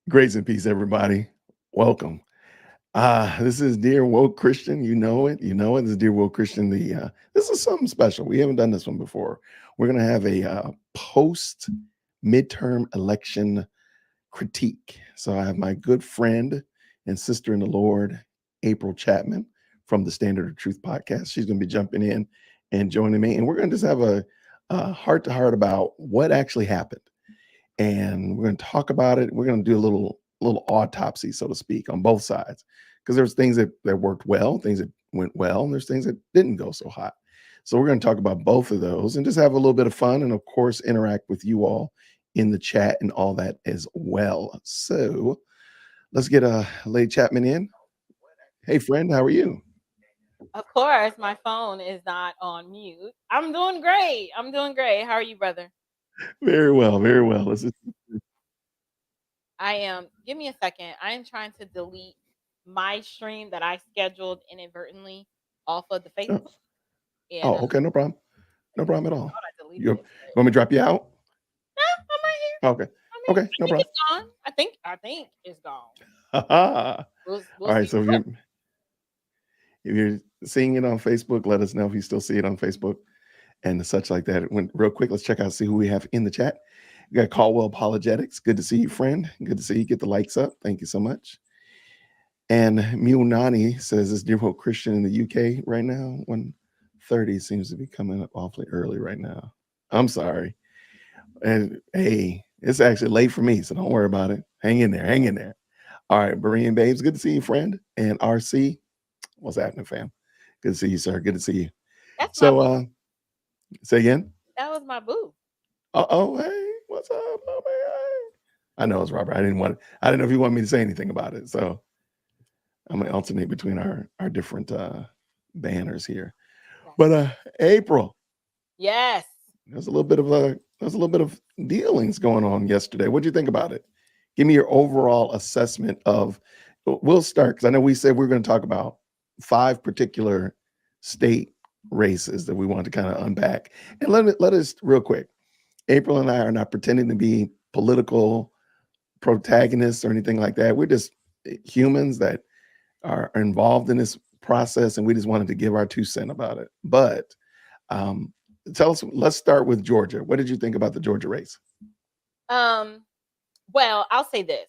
Grace and peace, everybody. Welcome. This is Dear Woke Christian. You know it. You know it. This is Dear Woke Christian. This is something special. We haven't done this one before. We're gonna have a post midterm election critique. So I have my good friend and sister in the Lord, April Chapman from the Standard of Truth podcast. She's gonna be jumping in and joining me, and we're gonna just have a heart to heart about what actually happened, and we're going to talk about it. We're going to do a little autopsy, so to speak, on both sides, because there's things that worked well, things that went well, and there's things that didn't go so hot. So we're going to talk about both of those and just have a little bit of fun, and of course interact with you all in the chat and all that as well. So let's get Lady Chapman in. Hey friend, how are you? Of course, my phone is not on mute. I'm doing great. I'm doing great. How are you, brother? Very well, very well. I am. Give me a second. I am trying to delete my stream that I scheduled inadvertently off of the oh, Facebook. And oh, okay, no problem. No problem at all. thought I deleted You it, but want me to drop you out? no, I'm right here. Okay. I'm here. Okay, I no think problem. it's gone. I think it's gone. All We'll right. see. So if you're seeing it on Facebook, let us know if you still see it on Facebook and such like that. It went real quick. Let's check out, see who we have in the chat. We got Caldwell Apologetics. Good to see you, friend. Good to see you. Get the likes up. Thank you so much. And Munani says, "Is Dear Hope Christian in the UK right now? 1:30 seems to be coming up awfully early right now. I'm sorry. And hey, it's actually late for me, so don't worry about it. Hang in there. Hang in there. All right, Berean Babes. Good to see you, friend. And RC, what's happening, fam? Good to see you, sir. Good to see you. That's my So, boo. say again. That was my boo. Oh, hey, what's up, oh, man? I know it's Robert. I didn't know if you want me to say anything about it. So I'm gonna alternate between our different banners here. But April, Yes. there's a little bit of dealings going on yesterday. What do you think about it? Give me your overall assessment of. We'll start because I know we said we are going to talk about 5 particular state races that we want to kind of unpack. And let us real quick. April and I are not pretending to be political protagonists or anything like that. We're just humans that are involved in this process, and we just wanted to give our 2 cents about it. But um, tell us. Let's start with Georgia. What did you think about the Georgia race? Um. Well, I'll say this.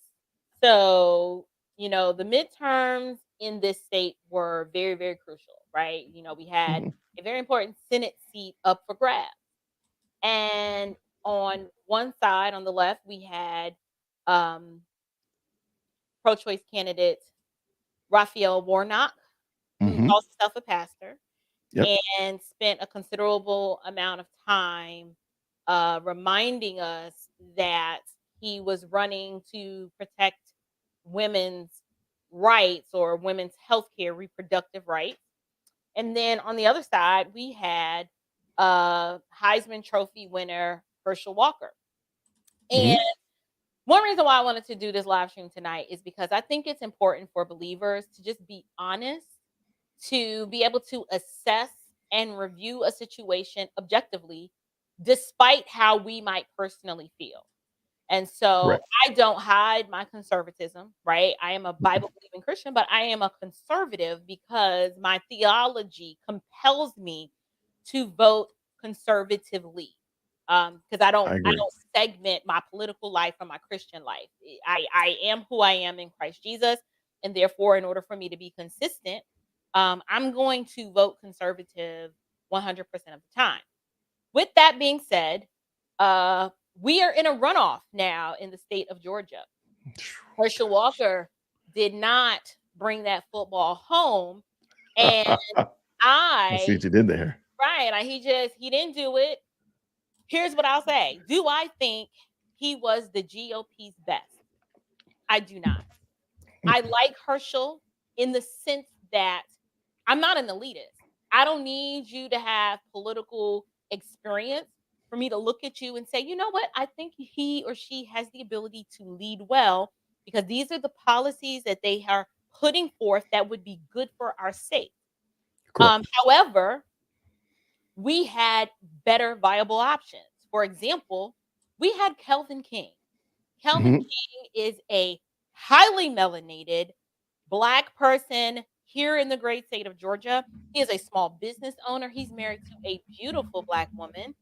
So, the midterms in this state were very, very crucial, right? We had Mhm. a very important Senate seat up for grabs. And on one side, on the left, we had um, pro choice candidate Raphael Warnock, who Mhm. calls himself a pastor Yep. and spent a considerable amount of time reminding us that he was running to protect women's rights or women's health care, reproductive rights. And then on the other side, we had Heisman Trophy winner Herschel Walker. And Mhm. one reason why I wanted to do this live stream tonight is because I think it's important for believers to just be honest, to be able to assess and review a situation objectively, despite how we might personally feel. And so Correct. I don't hide my conservatism, right? I am a Bible believing Christian, but I am a conservative because my theology compels me to vote conservatively. Because I don't I I agree. don't segment my political life from my Christian life. I am who I am in Christ Jesus, and therefore, in order for me to be consistent, I'm going to vote conservative 100% of the time. With that being said, uh, we are in a runoff now in the state of Georgia. Herschel Gosh. Walker did not bring that football home, and I see I what you did there. right, he didn't do it. Here's what I'll say: do I think he was the GOP's best? I do not. I like Herschel in the sense that I'm not an elitist. I don't need you to have political experience for me to look at you and say, you know what? I think he or she has the ability to lead well because these are the policies that they are putting forth that would be good for our state. Correct. However, we had better viable options. For example, we had Kelvin King. Kelvin Mhm. King is a highly melanated Black person here in the great state of Georgia. He is a small business owner. He's married to a beautiful Black woman,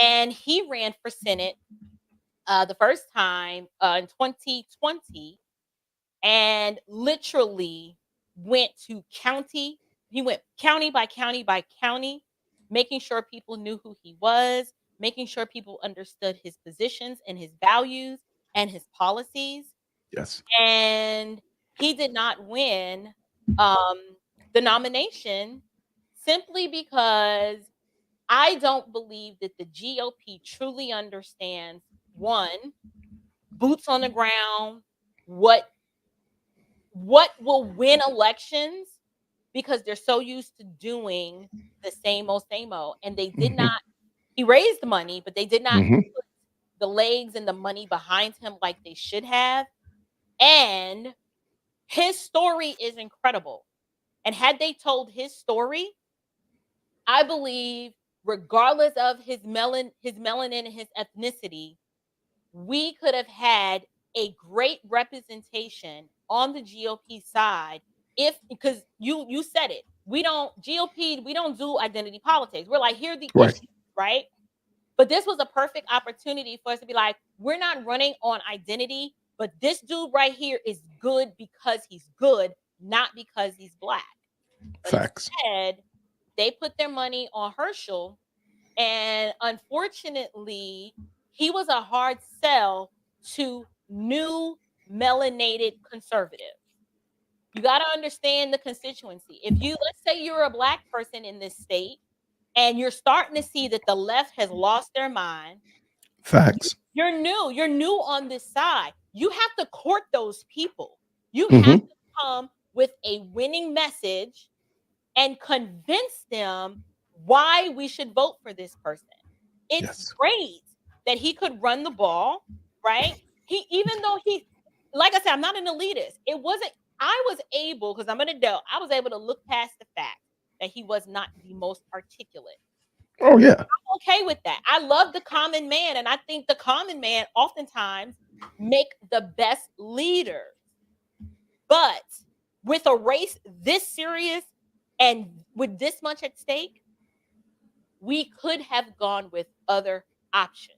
and he ran for Senate the first time in 2020, and literally went to county. He went county by county by county, making sure people knew who he was, making sure people understood his positions and his values and his policies. Yes. And he did not win um, the nomination simply because I don't believe that the GOP truly understands, one, boots on the ground, what will win elections, because they're so used to doing the same old. And they did Hmm. not, he raised money, but they did not Hmm. put the legs and the money behind him like they should have. And his story is incredible. And had they told his story, I believe, regardless of his melanin and his ethnicity, we could have had a great representation on the GOP side. If, because you said it, we don't, GOP, we don't do identity politics. We're like, here are the Right. issues, right? But this was a perfect opportunity for us to be like, we're not running on identity, but this dude right here is good because he's good, not because he's Black. But Facts. instead, they put their money on Herschel, and unfortunately, he was a hard sell to new melanated conservatives. You got to understand the constituency. If you, let's say you're a Black person in this state and you're starting to see that the left has lost their mind, Facts. you're new on this side. You have to court those people. You have Hmm. to come with a winning message and convince them why we should vote for this person. It's Yes. great that he could run the ball, right? He, even though he, like I said, I'm not an elitist. It wasn't, I was able, because I'm an adult, I was able to look past the fact that he was not the most articulate. Oh yeah. I'm okay with that. I love the common man, and I think the common man oftentimes make the best leaders. But with a race this serious and with this much at stake, we could have gone with other options.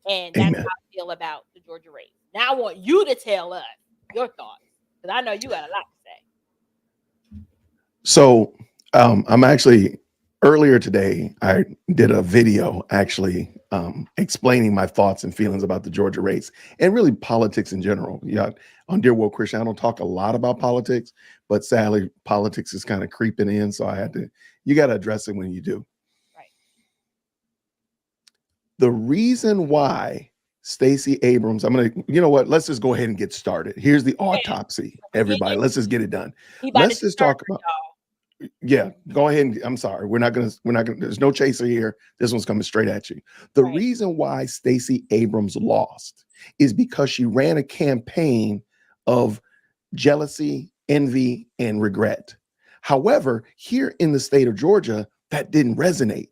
And that's how Amen. I feel about the Georgia race. Now I want you to tell us your thoughts, because I know you got a lot to say. So I'm actually earlier today, I did a video actually explaining my thoughts and feelings about the Georgia race and really politics in general. Yeah, on Dear Woke Christian, I don't talk a lot about politics, but sadly, politics is kind of creeping in. So I had to, you got to address it when you do. Right. The reason why Stacey Abrams, I'm going to, you know what, let's just go ahead and get started. Here's the Okay. autopsy, We get everybody. it. Let's just get it done. He about Let's to just turn, talk about, y'all. yeah, go ahead. And, I'm sorry. We're not gonna, there's no chaser here. This one's coming straight at you. The Right. reason why Stacey Abrams lost is because she ran a campaign of jealousy, envy, and regret. However, here in the state of Georgia, that didn't resonate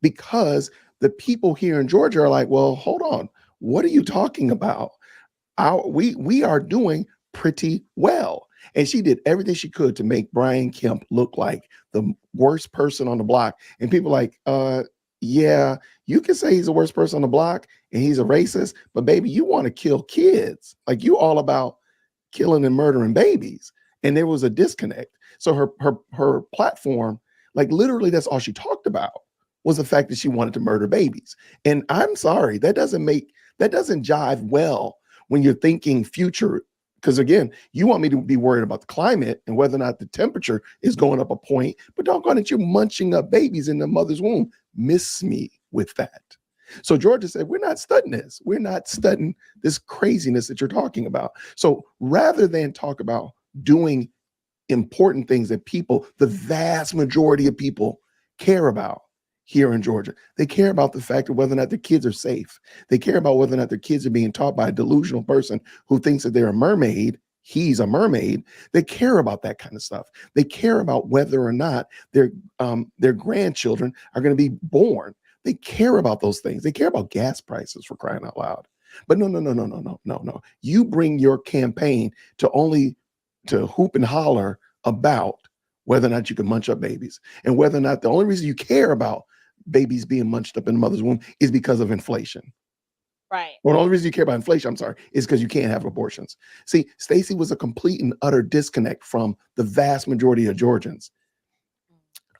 because the people here in Georgia are like, well, hold on. What are you talking about? We are doing pretty well. And she did everything she could to make Brian Kemp look like the worst person on the block. And people like, yeah, you can say he's the worst person on the block and he's a racist, but baby, you want to kill kids. Like you all about killing and murdering babies. And there was a disconnect. So her platform, like literally that's all she talked about was the fact that she wanted to murder babies. And I'm sorry, that doesn't jive well when you're thinking future. Because again, you want me to be worried about the climate and whether or not the temperature is going up a point, but doggone it, you're munching up babies in the mother's womb. Miss me with that. So Georgia said, we're not studying this. We're not studying this craziness that you're talking about. So rather than talk about doing important things that people, the vast majority of people care about here in Georgia, they care about the fact of whether or not their kids are safe. They care about whether or not their kids are being taught by a delusional person who thinks that they're a mermaid. He's a mermaid. They care about that kind of stuff. They care about whether or not their grandchildren are going to be born. They care about those things. They care about gas prices, for crying out loud. But no, no, no, no, no, no, no, no. You bring your campaign to only to hoop and holler about whether or not you can munch up babies, and whether or not the only reason you care about babies being munched up in the mother's womb is because of inflation. Right. Well, the only reason you care about inflation, I'm sorry, is because you can't have abortions. See, Stacey was a complete and utter disconnect from the vast majority of Georgians.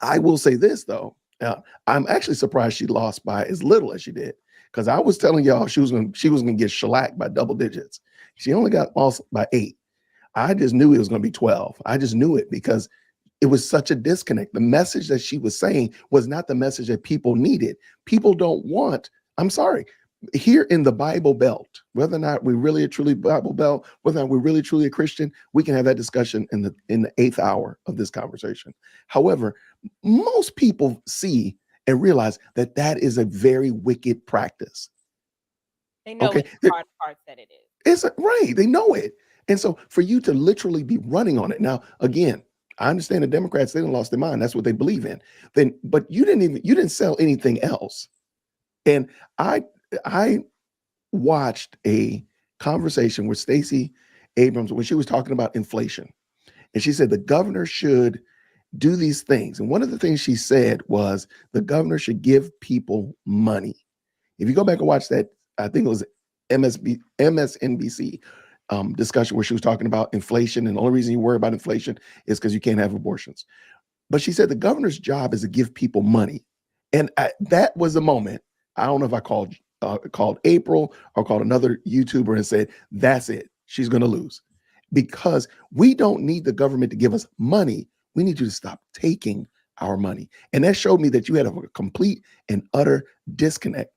I will say this though, I'm actually surprised she lost by as little as she did, because I was telling y'all she was gonna get shellacked by double digits. She only got lost by 8. I just knew it was gonna be 12. I just knew it because it was such a disconnect. The message that she was saying was not the message that people needed. People don't want, I'm sorry, here in the Bible Belt, whether or not we really are truly Bible Belt, whether or not we're really truly a Christian, we can have that discussion in the 8th hour of this conversation. However, most people see and realize that that is a very wicked practice. They know Okay, in the hard parts that it is. it's right. They know it, and so for you to literally be running on it now, again, I understand the Democrats, they didn't lost their mind. That's what they believe in. Then, but you didn't sell anything else. And I watched a conversation with Stacey Abrams when she was talking about inflation. And she said the governor should do these things. And one of the things she said was the governor should give people money. If you go back and watch that, I think it was MSNBC discussion where she was talking about inflation. And the only reason you worry about inflation is because you can't have abortions. But she said the governor's job is to give people money. And that was the moment. I don't know if I called April or called another YouTuber and said, that's it. She's going to lose. Because we don't need the government to give us money. We need you to stop taking our money. And that showed me that you had a complete and utter disconnect.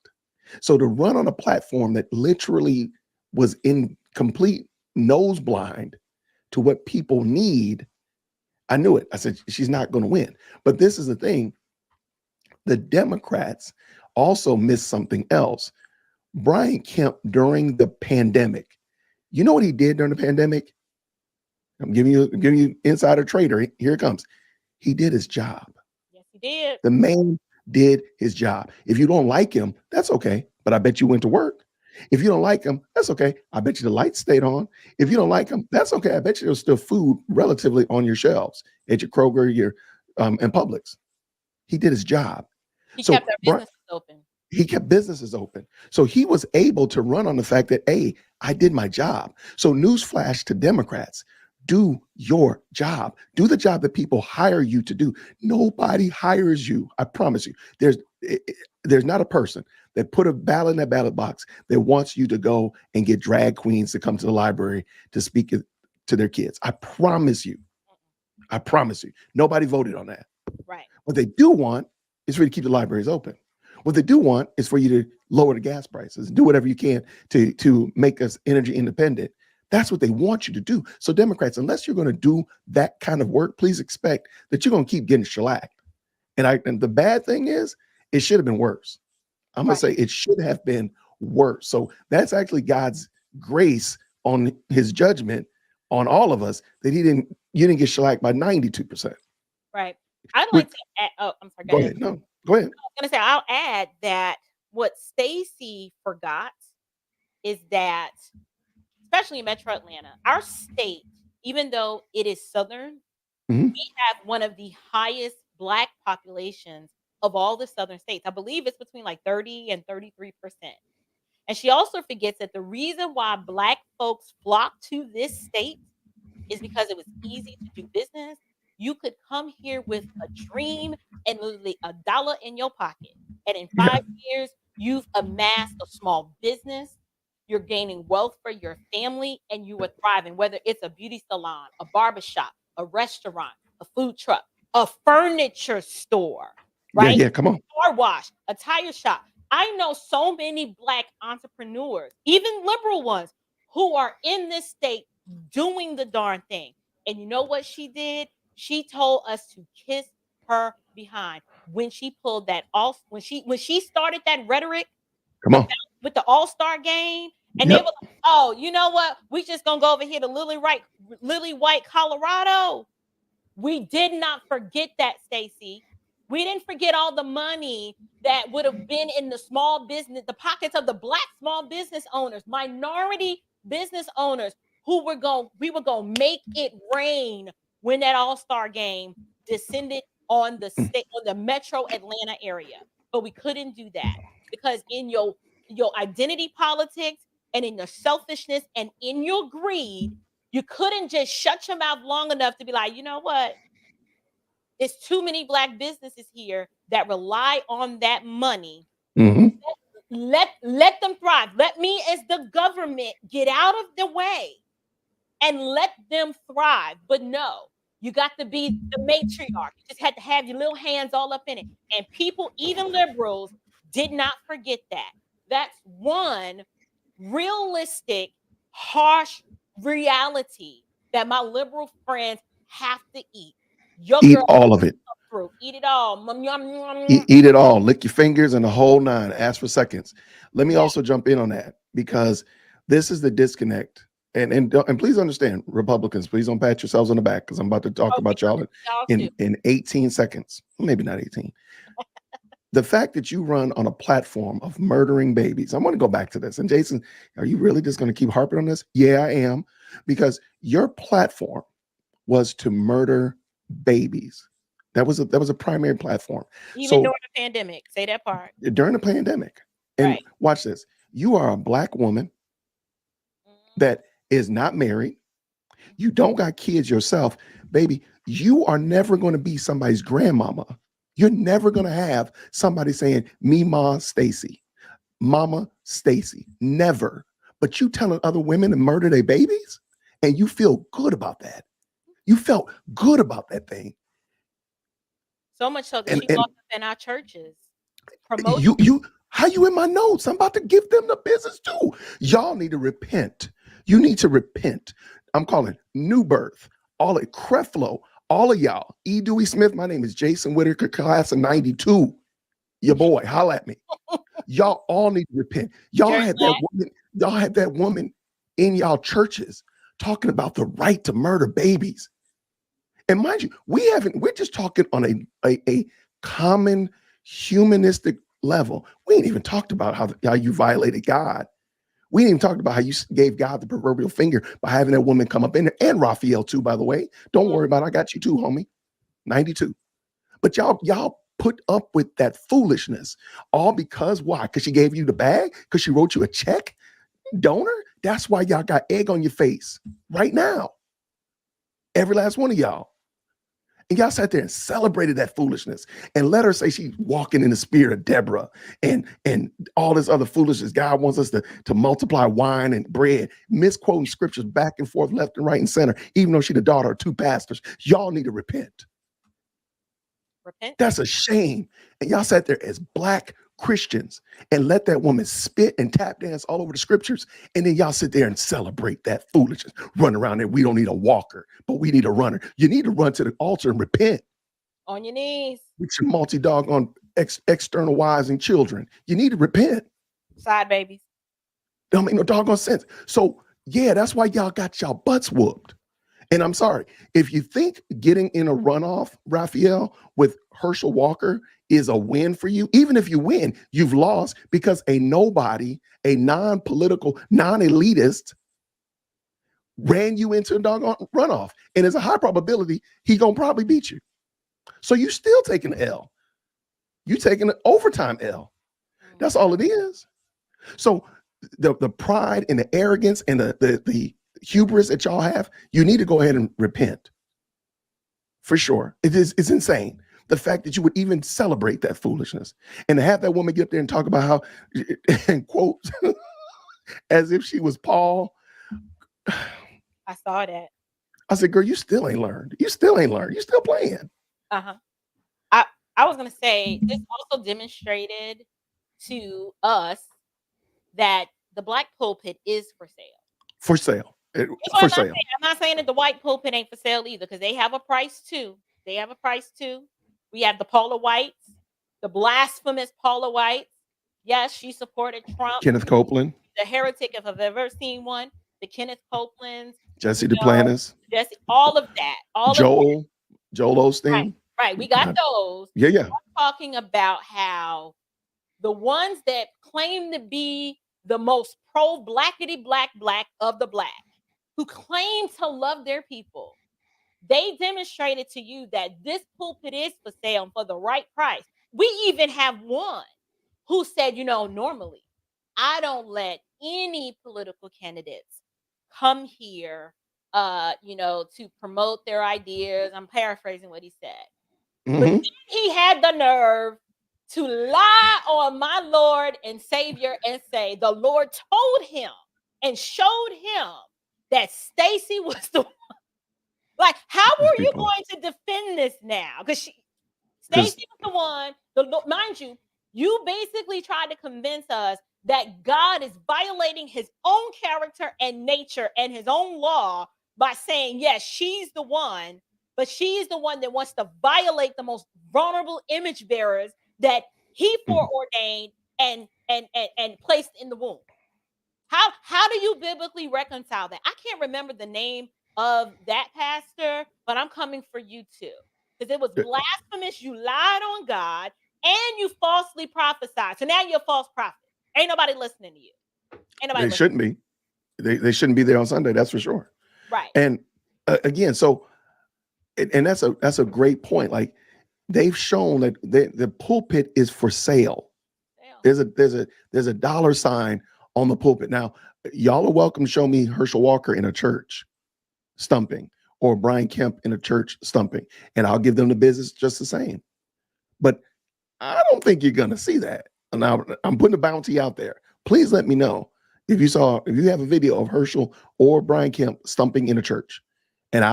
So to run on a platform that literally was in complete nose blind to what people need, I knew it. I said, she's not going to win. But this is the thing. The Democrats also missed something else. Brian Kemp, during the pandemic, you know what he did during the pandemic? I'm giving you insider trader. Here it comes. He did his job. Yes, he did. The man did his job. If you don't like him, that's okay. But I bet you went to work. If you don't like him, that's okay. I bet you the lights stayed on. If you don't like him, that's okay. I bet you there's still food relatively on your shelves at your Kroger, your and Publix. He did his job. He So kept our businesses open. he kept businesses open. So he was able to run on the fact that, hey, I did my job. So newsflash to Democrats, do your job. Do the job that people hire you to do. Nobody hires you. I promise you. There's not a person that put a ballot in that ballot box that wants you to go and get drag queens to come to the library to speak to their kids. I promise you. I promise you. Nobody voted on that. Right. What they do want is for you to keep the libraries open. What they do want is for you to lower the gas prices, do whatever you can to make us energy independent. That's what they want you to do. So Democrats, unless you're going to do that kind of work, please expect that you're going to keep getting shellacked. And the bad thing is, it should have been worse. I'm going to say it should have been worse. So that's actually God's grace on his judgment on all of us that you didn't get shellacked by 92%. Right. I'd like to add, oh, I'm sorry. Go ahead. No, go ahead. I was going to say, I'll add that what Stacey forgot is that, especially in Metro Atlanta, our state, even though it is Southern, we have one of the highest Black populations of all the Southern states. I believe it's between like 30 and 33%. And she also forgets that the reason why Black folks flock to this state is because it was easy to do business. You could come here with a dream and literally $1 in your pocket. And in 5 years, you've amassed a small business. You're gaining wealth for your family and you are thriving, whether it's a beauty salon, a barbershop, a restaurant, a food truck, a furniture store, right? Yeah, come on. Car wash, a tire shop. I know so many Black entrepreneurs, even liberal ones, who are in this state doing the darn thing. And you know what she did? She told us to kiss her behind when she pulled that off. When she started that rhetoric Come on. with the All-Star game, and they were like, "Oh, you know what? We just gonna go over here to Lily White, Colorado." We did not forget that, Stacey. We didn't forget all the money that would have been in the small business, the pockets of the Black small business owners, minority business owners we were going to make it rain when that All-Star game descended on the Mm. state, on the metro Atlanta area. But we couldn't do that because in your identity politics and in your selfishness and in your greed, you couldn't just shut your mouth long enough to be like, you know what? It's too many Black businesses here that rely on that money. Mhm. Let them thrive. Let me, as the government, get out of the way and let them thrive. But no, you got to be the matriarch. You just had to have your little hands all up in it. And people, even liberals, did not forget that. That's one realistic, harsh reality that my liberal friends have to eat. Your Eat girl all of it. through. Eat it all. Eat it all. Lick your fingers and the whole nine. Ask for seconds. Let me Yeah. also jump in on that because this is the disconnect. And please understand, Republicans, please don't pat yourselves on the back because I'm about to talk about y'all Y'all too. in 18 seconds, maybe not 18. The fact that you run on a platform of murdering babies, I want to go back to this. And Jason, are you really just going to keep harping on this? Yeah, I am, because your platform was to murder babies. That was a primary platform. Even So during the pandemic. Say that part. during the pandemic, and Right. watch this, you are a Black woman that is not married. You don't got kids yourself, baby. You are never going to be somebody's grandmama. You're never going to have somebody saying, me, Ma, Stacy, Mama, Stacy. Never. But you telling other women to murder their babies, and you feel good about that. You felt good about that thing. So much so that And she walked up in our churches promoting. you how you in my notes? I'm about to give them the business too. Y'all need to repent. You need to repent. I'm calling New Birth, all of Creflo, all of y'all. E. Dewey Smith, my name is Jason Whitaker, class of 92. Your boy, holla at me. Y'all all need to repent. Jerry Y'all had that woman in y'all churches talking about the right to murder babies. And mind you, we're just talking on a common humanistic level. We ain't even talked about how you violated God. We ain't even talked about how you gave God the proverbial finger by having that woman come up in there, and Raphael too, by the way. Don't worry about it. I got you too, homie. 92. But y'all put up with that foolishness all because why? Because she gave you the bag? Because she wrote you a check? Donor? That's why y'all got egg on your face right now. Every last one of y'all. And y'all sat there and celebrated that foolishness and let her say she's walking in the spirit of Deborah and all this other foolishness. God wants us to multiply wine and bread, misquoting scriptures back and forth, left and right and center, even though she's the daughter of two pastors. Y'all need to repent. Repent. That's a shame. And y'all sat there as Black Christians and let that woman spit and tap dance all over the scriptures. And then y'all sit there and celebrate that foolishness, run around there. We don't need a walker, but we need a runner. You need to run to the altar and repent. On your knees. With your multi-dog on external wives and children. You need to repent. Side babies. Don't make no doggone sense. So yeah, that's why y'all got y'all butts whooped. And I'm sorry, if you think getting in a runoff, Raphael, with Herschel Walker is a win for you, even if you win, you've lost because a nobody, a non-political, non-elitist ran you into a doggone runoff. And there's a high probability he gonna probably beat you. So you still taking an L. You taking an overtime L. That's all it is. So the pride and the arrogance and the hubris that y'all have, you need to go ahead and repent. For sure. It's insane. The fact that you would even celebrate that foolishness and to have that woman get up there and talk about how, and quote, as if she was Paul. I saw that. I said, girl, you still ain't learned. You still ain't learned. You still playing. Uh-huh. I was going to say, this also demonstrated to us that the Black pulpit is for sale. For sale. For sale. I'm not saying that the white pulpit ain't for sale either, because they have a price too. They have a price too. We have the Paula Whites, the blasphemous Paula Whites. Yes, she supported Trump. Kenneth Copeland. The heretic, if I've ever seen one. The Kenneth Copelands. Jesse Duplantis. Jesse, all of that. Joel Osteen. Right. Right. We got those. Yeah, yeah. I'm talking about how the ones that claim to be the most pro-blackity black of the black, who claim to love their people, they demonstrated to you that this pulpit is for sale for the right price. We even have one who said, normally I don't let any political candidates come here, to promote their ideas. I'm paraphrasing what he said. But then he had the nerve to lie on my Lord and Savior and say the Lord told him and showed him that Stacey was the one. Like, how are you going to defend this now? Because Stacey was the one. Mind you, you basically tried to convince us that God is violating his own character and nature and his own law by saying, yes, she's the one, but she's the one that wants to violate the most vulnerable image bearers that he foreordained and placed in the womb. How do you biblically reconcile that? I can't remember the name of that pastor, but I'm coming for you too. Because it was blasphemous. You lied on God and you falsely prophesied. So now you're a false prophet. Ain't nobody listening to you. They shouldn't be. They shouldn't be there on Sunday. That's for sure. Right. And again, so, and that's a great point. Like, they've shown that the pulpit is for sale. There's a dollar sign on the pulpit. Now, y'all are welcome to show me Herschel Walker in a church stumping or Brian Kemp in a church stumping, and I'll give them the business just the same. But I don't think you're going to see that. Now, I'm putting a bounty out there. Please let me know if you have a video of Herschel or Brian Kemp stumping in a church. And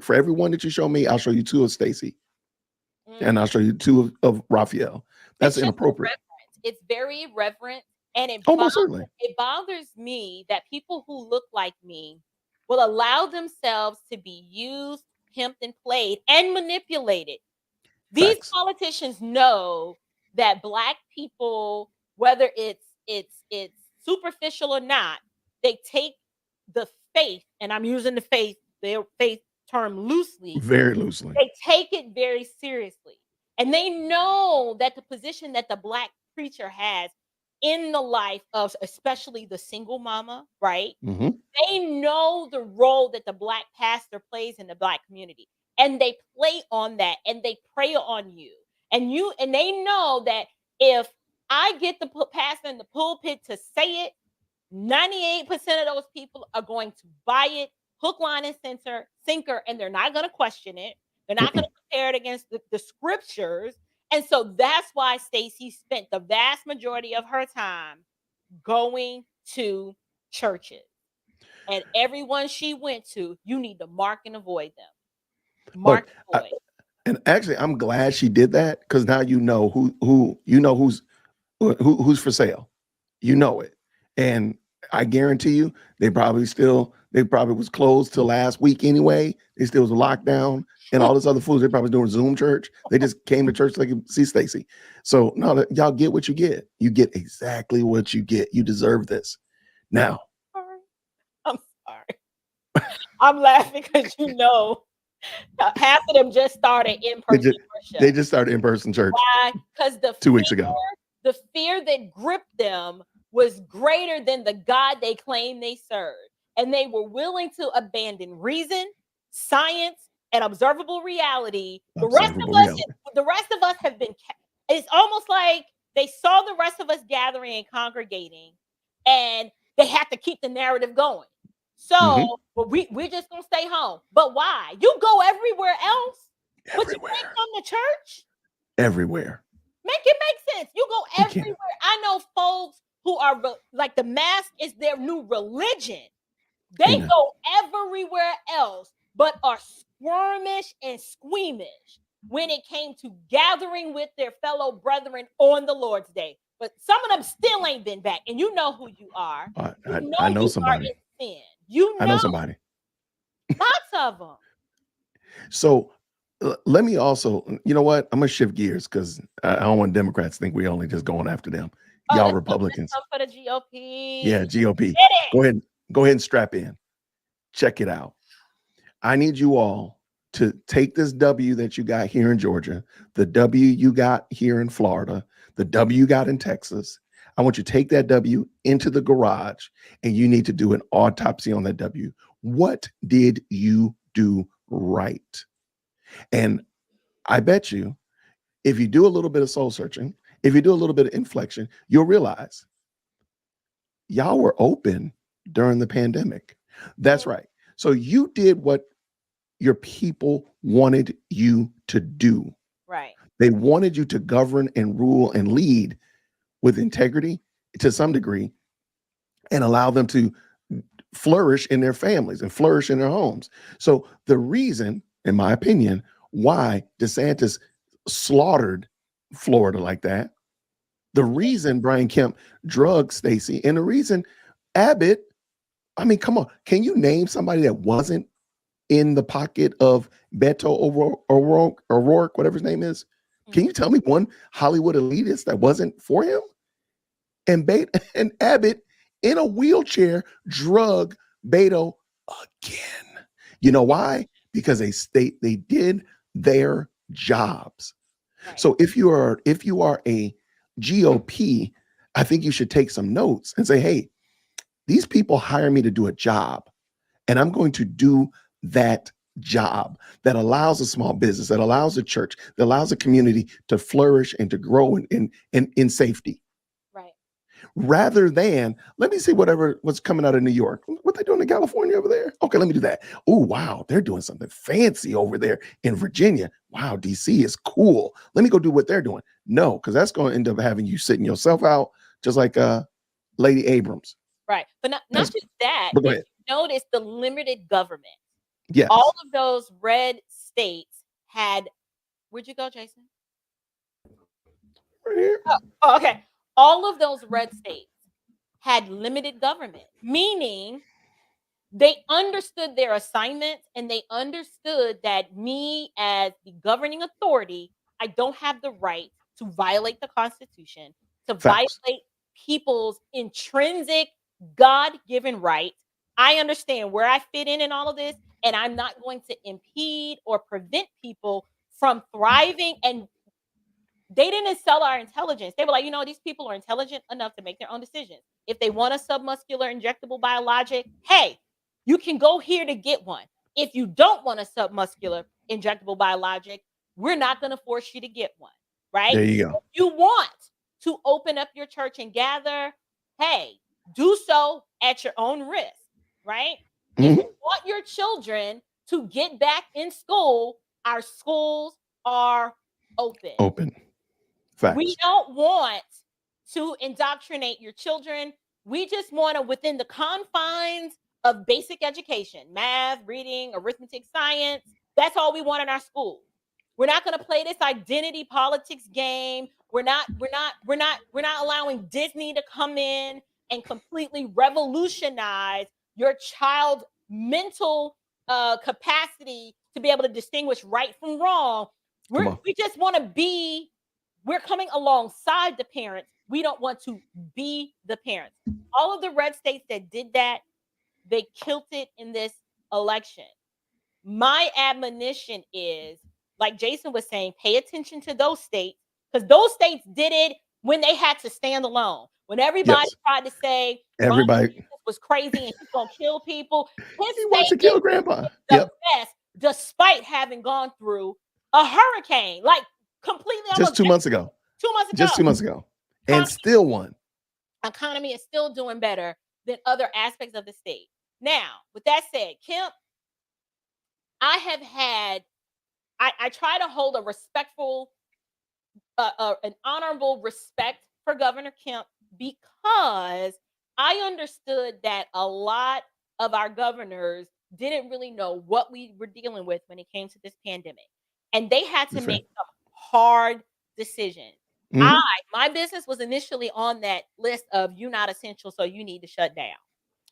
for every one that you show me, I'll show you 2 of Stacey. And I'll show you 2 of Raphael. That's inappropriate. It's very irreverent. And it bothers me that people who look like me will allow themselves to be used, pimped, and played and manipulated. These politicians know that Black people, whether it's superficial or not, they take the faith, and I'm using their faith term loosely. Very loosely. They take it very seriously. And they know that the position that the Black preacher has in the life of especially the single mama, right? They know the role that the Black pastor plays in the Black community. And they play on that and they prey on you. And they know that if I get the pastor in the pulpit to say it, 98% of those people are going to buy it, hook, line, and sinker, and they're not going to question it. They're not going to compare it against the scriptures. And so that's why Stacey spent the vast majority of her time going to churches. And everyone she went to, you need to mark and avoid them. And actually, I'm glad she did that, because now you know who's for sale. You know it. And I guarantee you, they probably was closed till last week anyway. They still was locked down and all this other fools. They probably doing Zoom church. They just came to church so they could see Stacey. So no, y'all get what you get. You get exactly what you get. You deserve this. Now, I'm sorry. I'm laughing because half of them just started in-person worship. They just started in-person church. Why? Because 2 weeks ago, the fear that gripped them was greater than the God they claimed they served. And they were willing to abandon reason, science, and observable reality. The rest of us have been, it's almost like they saw the rest of us gathering and congregating, and they had to keep the narrative going. So we're just going to stay home. But why? You go everywhere else, but you can't come to church? Everywhere. Make it make sense. You go everywhere. I know folks who are like the mask is their new religion. They go everywhere else, but are squirmish and squeamish when it came to gathering with their fellow brethren on the Lord's Day. But some of them still ain't been back, and you know who you are. I know somebody. I know somebody. Lots of them. So let me also, you know what? I'm gonna shift gears because I don't want Democrats to think we only just going after them. Y'all Republicans. For the GOP. Yeah, GOP. Go ahead and strap in. Check it out. I need you all to take this W that you got here in Georgia, the W you got here in Florida, the W you got in Texas. I want you to take that W into the garage and you need to do an autopsy on that W. What did you do right? And I bet you, if you do a little bit of soul searching, if you do a little bit of inflection, you'll realize y'all were open during the pandemic. That's right. So you did what your people wanted you to do. Right. They wanted you to govern and rule and lead with integrity to some degree and allow them to flourish in their families and flourish in their homes. So the reason, in my opinion, why DeSantis slaughtered Florida like that, the reason Brian Kemp drugged Stacey, and the reason Abbott, I mean, come on, can you name somebody that wasn't in the pocket of Beto O'Rourke, whatever his name is? Can you tell me one Hollywood elitist that wasn't for him? And Abbott in a wheelchair drug Beto again. You know why? Because they did their jobs. Right. So if you are a GOP, I think you should take some notes and say, hey, these people hire me to do a job, and I'm going to do that job that allows a small business, that allows a church, that allows a community to flourish and to grow in safety. Right. Rather than, let me see what's coming out of New York. What they doing in California over there? Okay, let me do that. Oh, wow, they're doing something fancy over there in Virginia. Wow, DC is cool. Let me go do what they're doing. No, because that's going to end up having you sitting yourself out, just like Lady Abrams. Right. But not just that. But go ahead. Notice the limited government. Yes. All of those red states had, where'd you go, Jason? Right here. Oh, okay. All of those red states had limited government, meaning they understood their assignments and they understood that me as the governing authority, I don't have the right to violate the Constitution, to violate people's intrinsic God-given rights. I understand where I fit in all of this, and I'm not going to impede or prevent people from thriving. And they didn't sell our intelligence. They were like, these people are intelligent enough to make their own decisions. If they want a submuscular injectable biologic, hey, you can go here to get one. If you don't want a submuscular injectable biologic, we're not going to force you to get one, right? There you go. If you want to open up your church and gather, hey, do so at your own risk, right? Mm-hmm. If you want your children to get back in school, our schools are open. Facts. We don't want to indoctrinate your children. We just want to, within the confines of basic education, math, reading, arithmetic, science, that's all we want in our schools. We're not going to play this identity politics game. We're not allowing Disney to come in and completely revolutionize your child's mental capacity to be able to distinguish right from wrong. We just want to be. We're coming alongside the parents. We don't want to be the parents. All of the red states that did that, they killed it in this election. My admonition is, like Jason was saying, pay attention to those states, because those states did it when they had to stand alone. When everybody tried to say everybody was crazy and he's going to kill people, he wants to kill grandpa. The best, despite having gone through a hurricane, like completely just 2 months ago. 2 months ago. Just 2 months ago. And still won. Economy is still doing better than other aspects of the state. Now, with that said, Kemp, I try to hold a respectful, an honorable respect for Governor Kemp, because I understood that a lot of our governors didn't really know what we were dealing with when it came to this pandemic. And they had to make some hard decisions. Mm-hmm. My business was initially on that list of you're not essential, so you need to shut down.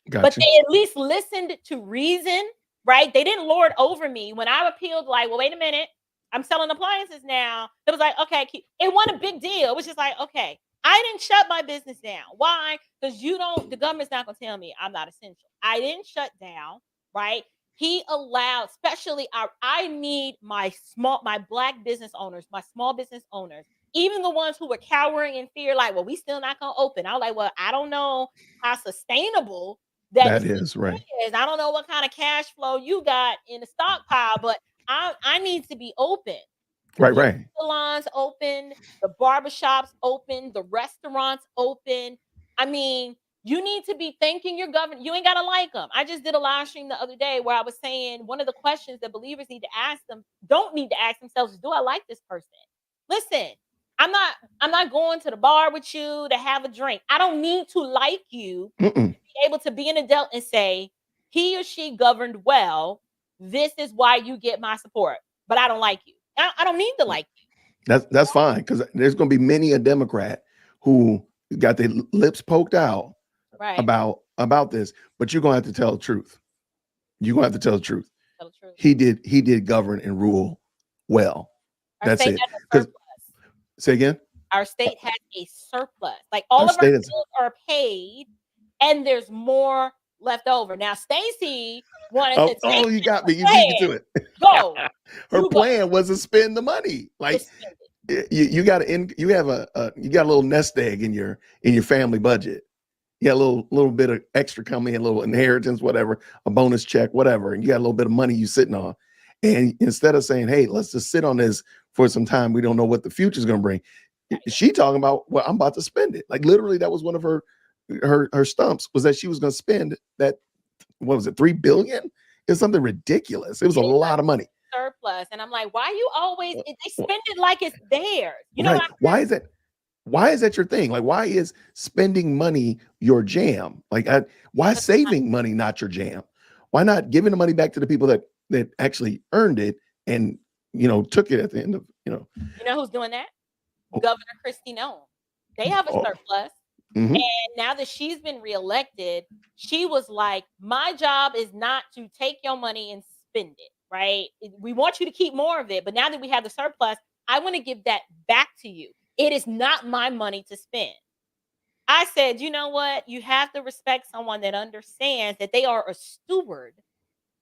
Gotcha. But they at least listened to reason, right? They didn't lord over me when I appealed, like, well, wait a minute, I'm selling appliances now. It was like, okay, it wasn't a big deal. It was just like, okay, I didn't shut my business down. Why? Because the government's not going to tell me I'm not essential. I didn't shut down, right? He allowed, especially I need my black business owners, my small business owners, even the ones who were cowering in fear, like, well, we still not gonna open. I was like, well, I don't know how sustainable that That is right. is. I don't know what kind of cash flow you got in the stockpile, but I need to be open. The Right, beauty right. salons open, the barbershops open, the restaurants open. I mean, you need to be thanking your government. You ain't got to like them. I just did a live stream the other day where I was saying one of the questions that believers don't need to ask themselves is, do I like this person? Listen, I'm not going to the bar with you to have a drink. I don't need to like you to Mm-mm. be able to be an adult and say, he or she governed well. This is why you get my support, but I don't like you. I don't need to like you. That's fine, because there's going to be many a Democrat who got their lips poked out Right. about this, but you're going to have to tell the truth. You're going to have to tell the truth. Tell the truth. He did govern and rule well. Our That's state it. has a Because surplus. say again. Our state has a surplus. Like all of our bills are paid, and there's more left over. Now, Stacey wanted to take you got me. You beat me plan. to it. Go. Her You go. plan was to spend the money. Like Just spend it. you got you have you got a little nest egg in your family budget. You got a little bit of extra coming in, a little inheritance, whatever, a bonus check, whatever, and you got a little bit of money you sitting on. And instead of saying, "Hey, let's just sit on this for some time. We don't know what the future is going to bring," she talking about, "Well, I'm about to spend it." Like literally, that was one of her stumps, was that she was going to spend that. What was it, $3 billion? It was something ridiculous. It was a lot of money. Surplus, and I'm like, why you always? They spend it like it's theirs. You know, right? Why is that? Why is that your thing? Like, why is spending money your jam? Like, why saving money not your jam? Why not giving the money back to the people that actually earned it and took it at the end of You know who's doing that? Governor Kristi Noem. They have a surplus. Mm-hmm. And now that she's been reelected, she was like, my job is not to take your money and spend it, right? We want you to keep more of it. But now that we have the surplus, I want to give that back to you. It is not my money to spend. I said, you know what? You have to respect someone that understands that they are a steward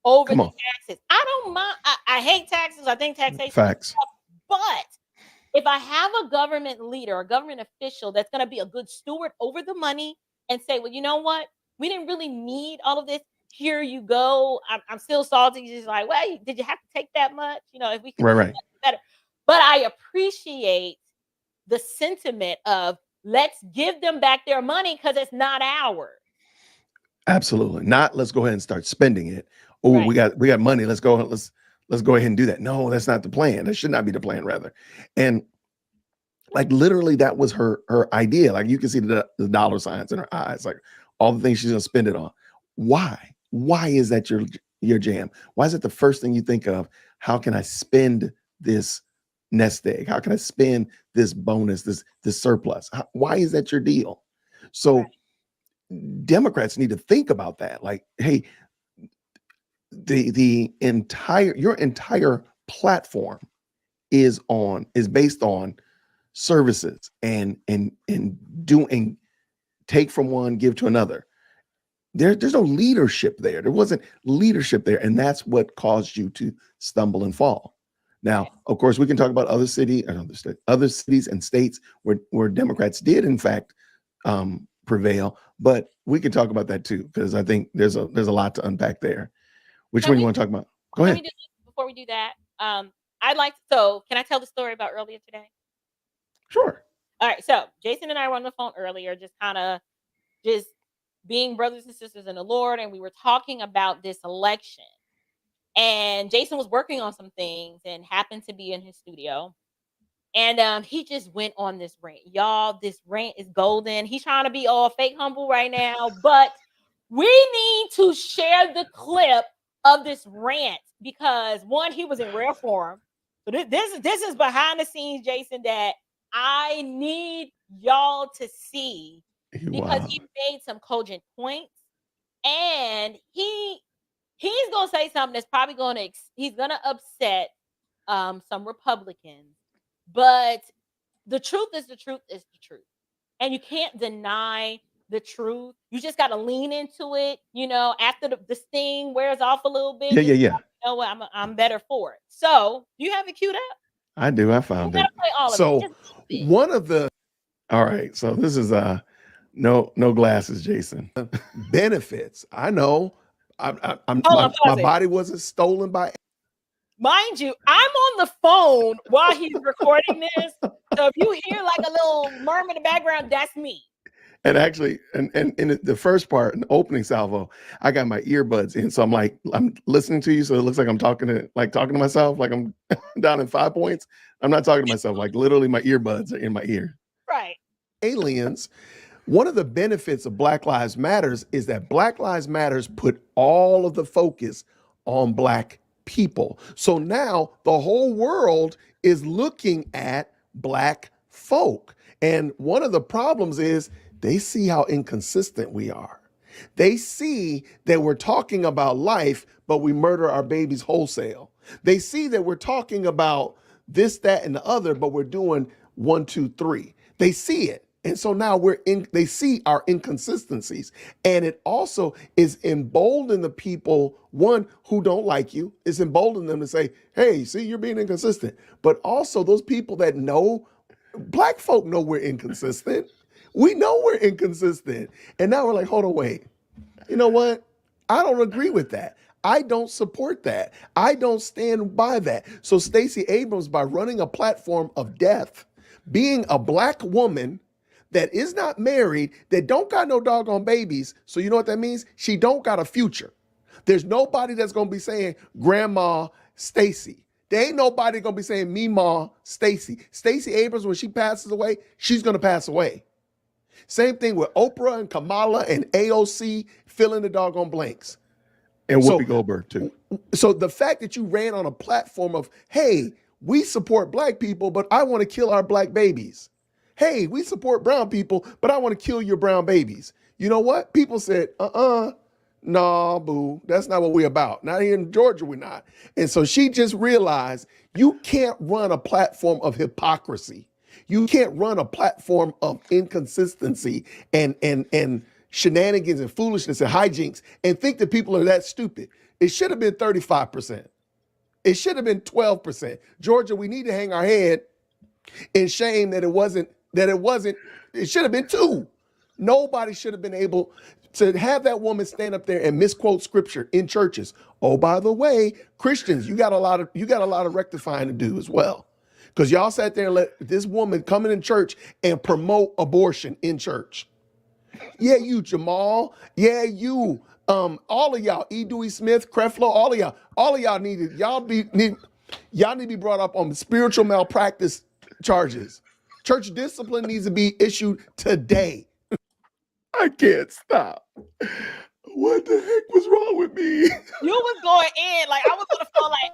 over the taxes. I don't mind. I hate taxes. I think taxation facts. But if I have a government leader, a government official that's going to be a good steward over the money and say, well, you know what? We didn't really need all of this. Here you go. I'm still salty. Just like, well, did you have to take that much? If we could do right. better. But I appreciate the sentiment of let's give them back their money because it's not ours. Absolutely not. Let's go ahead and start spending it. Oh, Right. we got money. Let's go ahead and do that. No, that's not the plan. That should not be the plan, rather. And like literally, that was her idea. Like you can see the dollar signs in her eyes, like all the things she's gonna spend it on. Why? Why is that your jam? Why is it the first thing you think of? How can I spend this nest egg? How can I spend this bonus, this surplus? Why is that your deal? So Democrats need to think about that. Like, hey, your entire platform is based on services and doing, take from one, give to another. There's no leadership there. There wasn't leadership there, and that's what caused you to stumble and fall. Now, of course, we can talk about other cities and states where Democrats did in fact prevail, but we can talk about that too, because I think there's a lot to unpack there. Which one you want to talk about? Go ahead. Before we do that, can I tell the story about earlier today? Sure. All right. So Jason and I were on the phone earlier, just being brothers and sisters in the Lord, and we were talking about this election. And Jason was working on some things and happened to be in his studio. And he just went on this rant. Y'all, this rant is golden. He's trying to be all fake humble right now, but we need to share the clip of this rant because one, he was in rare form. So this is behind the scenes, Jason, that I need y'all to see because he made some cogent points, and he's gonna say something that's probably he's gonna upset some Republicans, but the truth is the truth is the truth, and you can't deny the truth. You just got to lean into it. You know, after the sting wears off a little bit, Yeah, just, yeah. you know what, I'm better for it. So you have it queued up. I do. I You found gotta it. play all of it. So Just it. one of the, all right. So this is no glasses, Jason. Benefits. I know. My body wasn't stolen by. Mind you, I'm on the phone while he's recording this. So if you hear like a little murmur in the background, that's me. And actually, and in the first part, in the opening salvo, I got my earbuds in, so I'm listening to you, so it looks like I'm talking to myself, like I'm down in 5 points. I'm not talking to myself, like literally my earbuds are in my ear. Right. Aliens. One of the benefits of Black Lives Matters is that Black Lives Matters put all of the focus on Black people. So now the whole world is looking at Black folk. And one of the problems is they see how inconsistent we are. They see that we're talking about life, but we murder our babies wholesale. They see that we're talking about this, that, and the other, but we're doing 1, 2, 3. They see it. And so now they see our inconsistencies. And it also is emboldening the people, one, who don't like you, it's emboldening them to say, hey, see, you're being inconsistent. But also those people that know, Black folk know we're inconsistent. We know we're inconsistent. And now we're like, hold on, wait. You know what? I don't agree with that. I don't support that. I don't stand by that. So Stacey Abrams, by running a platform of death, being a Black woman that is not married, that don't got no doggone babies. So you know what that means? She don't got a future. There's nobody that's going to be saying Grandma Stacey. There ain't nobody going to be saying Meemaw Stacey. Stacey Abrams, when she passes away, she's going to pass away. Same thing with Oprah and Kamala and AOC, fill in the doggone blanks. And Whoopi Goldberg too. So the fact that you ran on a platform of, hey, we support Black people, but I want to kill our Black babies. Hey, we support brown people, but I want to kill your brown babies. You know what? People said, nah, boo, that's not what we're about. Not here in Georgia, we're not. And so she just realized you can't run a platform of hypocrisy. You can't run a platform of inconsistency and shenanigans and foolishness and hijinks and think that people are that stupid. It should have been 35%. It should have been 12%. Georgia, we need to hang our head in shame that it wasn't, it should have been 2. Nobody should have been able to have that woman stand up there and misquote scripture in churches. Oh, by the way, Christians, you got a lot of rectifying to do as well. Because y'all sat there and let this woman come in church and promote abortion in church. Yeah, you, Jamal. Yeah, you. All of y'all, E. Dewey Smith, Creflo, all of y'all need to be brought up on spiritual malpractice charges. Church discipline needs to be issued today. I can't stop. What the heck was wrong with me? You was going in like I was on the phone like.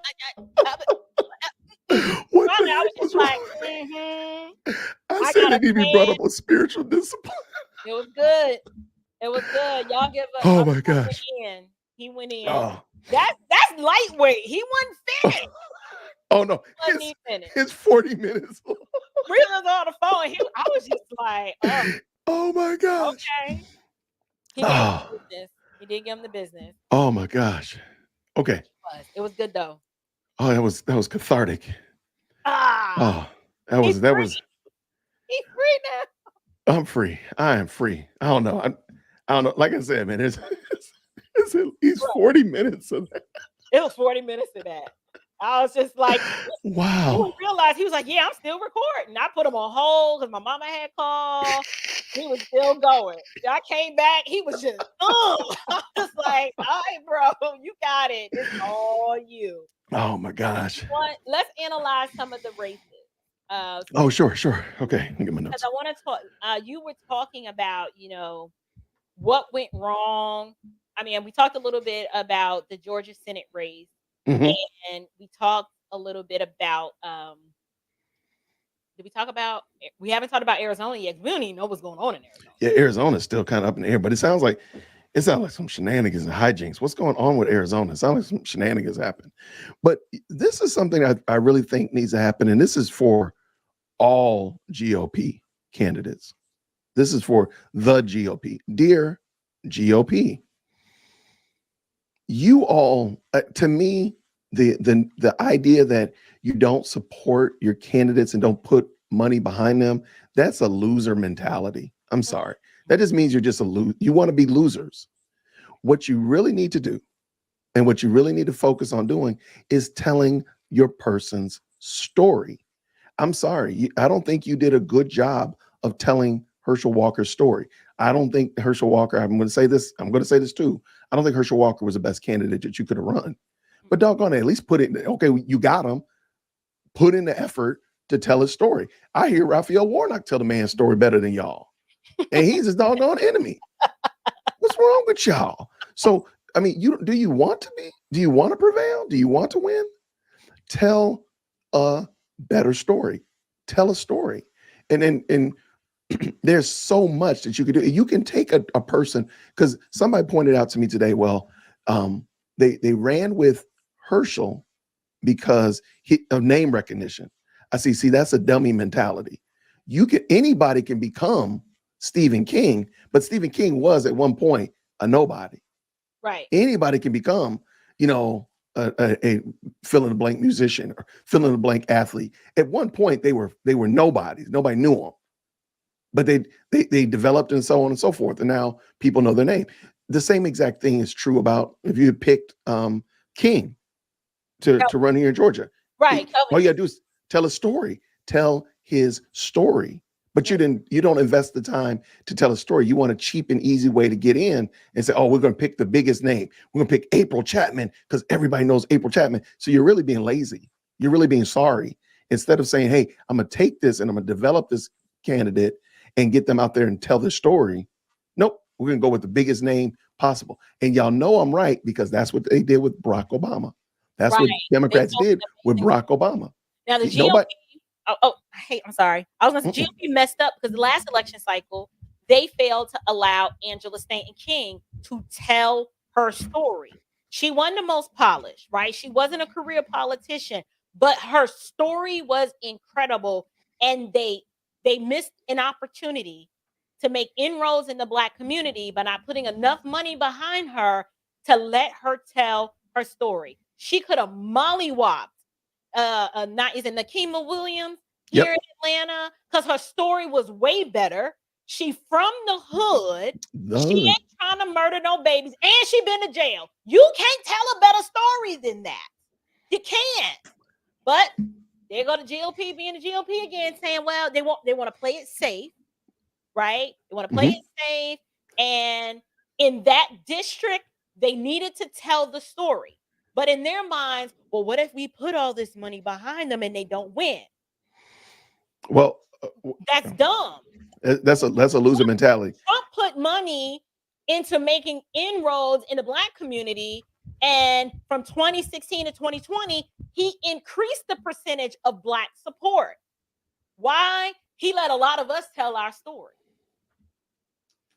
What the I heck was was just wrong? like, I said it need to be brought up on spiritual discipline. It was good. It was good. Y'all give us. Oh my gosh. He went in. Oh. That's lightweight. He wasn't finished. Oh no, it's 40 minutes. We was on the phone. I was just like, oh my gosh. Okay. He gave him the business. He did give him the business. Oh my gosh. Okay. It was good though. Oh, that was cathartic. Oh, that was. He's free now. I'm free. I am free. I don't know. I don't know. Like I said, man, it's at least 40 minutes of that. It was 40 minutes of that. I was just like, wow. He realized, he was like, yeah, I'm still recording. I put him on hold because my mama had called. He was still going. I came back. He was just, I was like, all right, bro, you got it. It's all you. Oh my gosh. Let's analyze some of the races. Sure. Okay, let me get my notes. Because I want to talk. You were talking about, what went wrong. I mean, we talked a little bit about the Georgia Senate race, and we talked a little bit about. Did we talk about? We haven't talked about Arizona yet. We don't even know what's going on in Arizona. Yeah, Arizona's still kind of up in the air, but it sounds like some shenanigans and hijinks. What's going on with Arizona? It sounds like some shenanigans happen. But this is something I really think needs to happen, and this is for all GOP candidates. This is for the GOP. Dear GOP, you all, to me, the idea that you don't support your candidates and don't put money behind them, that's a loser mentality. I'm sorry. That just means you're just a loser. You want to be losers. What you really need to do, and what you really need to focus on doing, is telling your person's story. I'm sorry. I don't think you did a good job of telling Herschel Walker's story. I don't think Herschel Walker, I'm going to say this too. I don't think Herschel Walker was the best candidate that you could have run. But doggone it, at least put it, okay, you got him. Put in the effort to tell his story. I hear Raphael Warnock tell the man's story better than y'all. And he's his doggone enemy. What's wrong with y'all? So, I mean, do you want to prevail? Do you want to win? Tell a better story. Tell a story. And there's so much that you can do. You can take a person, because somebody pointed out to me today, well, they ran with Herschel because of name recognition. I see, that's a dummy mentality. Anybody can become Stephen King, but Stephen King was at one point a nobody. Right. Anybody can become, a fill in the blank musician or fill in the blank athlete. At one point, they were nobodies. Nobody knew them, but they developed and so on and so forth. And now people know their name. The same exact thing is true about if you had picked King to run here in Georgia. Right. All you gotta do is tell a story. Tell his story. But you don't invest the time to tell a story. You want a cheap and easy way to get in and say, oh, we're going to pick the biggest name. We're going to pick April Chapman because everybody knows April Chapman. So you're really being lazy. You're really being sorry. Instead of saying, hey, I'm going to take this and I'm going to develop this candidate and get them out there and tell their story. Nope. We're going to go with the biggest name possible. And y'all know I'm right, because that's what they did with Barack Obama. That's what Democrats did with Barack Obama. Now the GOP, I'm sorry. I was going to say GOP messed up because the last election cycle, they failed to allow Angela Stanton King to tell her story. She wasn't the most polished, right? She wasn't a career politician, but her story was incredible. And they missed an opportunity to make inroads in the Black community by not putting enough money behind her to let her tell her story. She could have mollywopped Nakima Williams here in Atlanta, because her story was way better. She from the hood. She ain't trying to murder no babies, and she been to jail. You can't tell a better story than that. You can't. But there go the GOP being the GOP again, saying, well, they want to play it safe, right? They want to play it safe, and in that district, they needed to tell the story. But in their minds, well, what if we put all this money behind them and they don't win? Well, that's dumb. That's a loser mentality. Trump put money into making inroads in the Black community, and from 2016 to 2020, he increased the percentage of Black support. Why? He let a lot of us tell our story,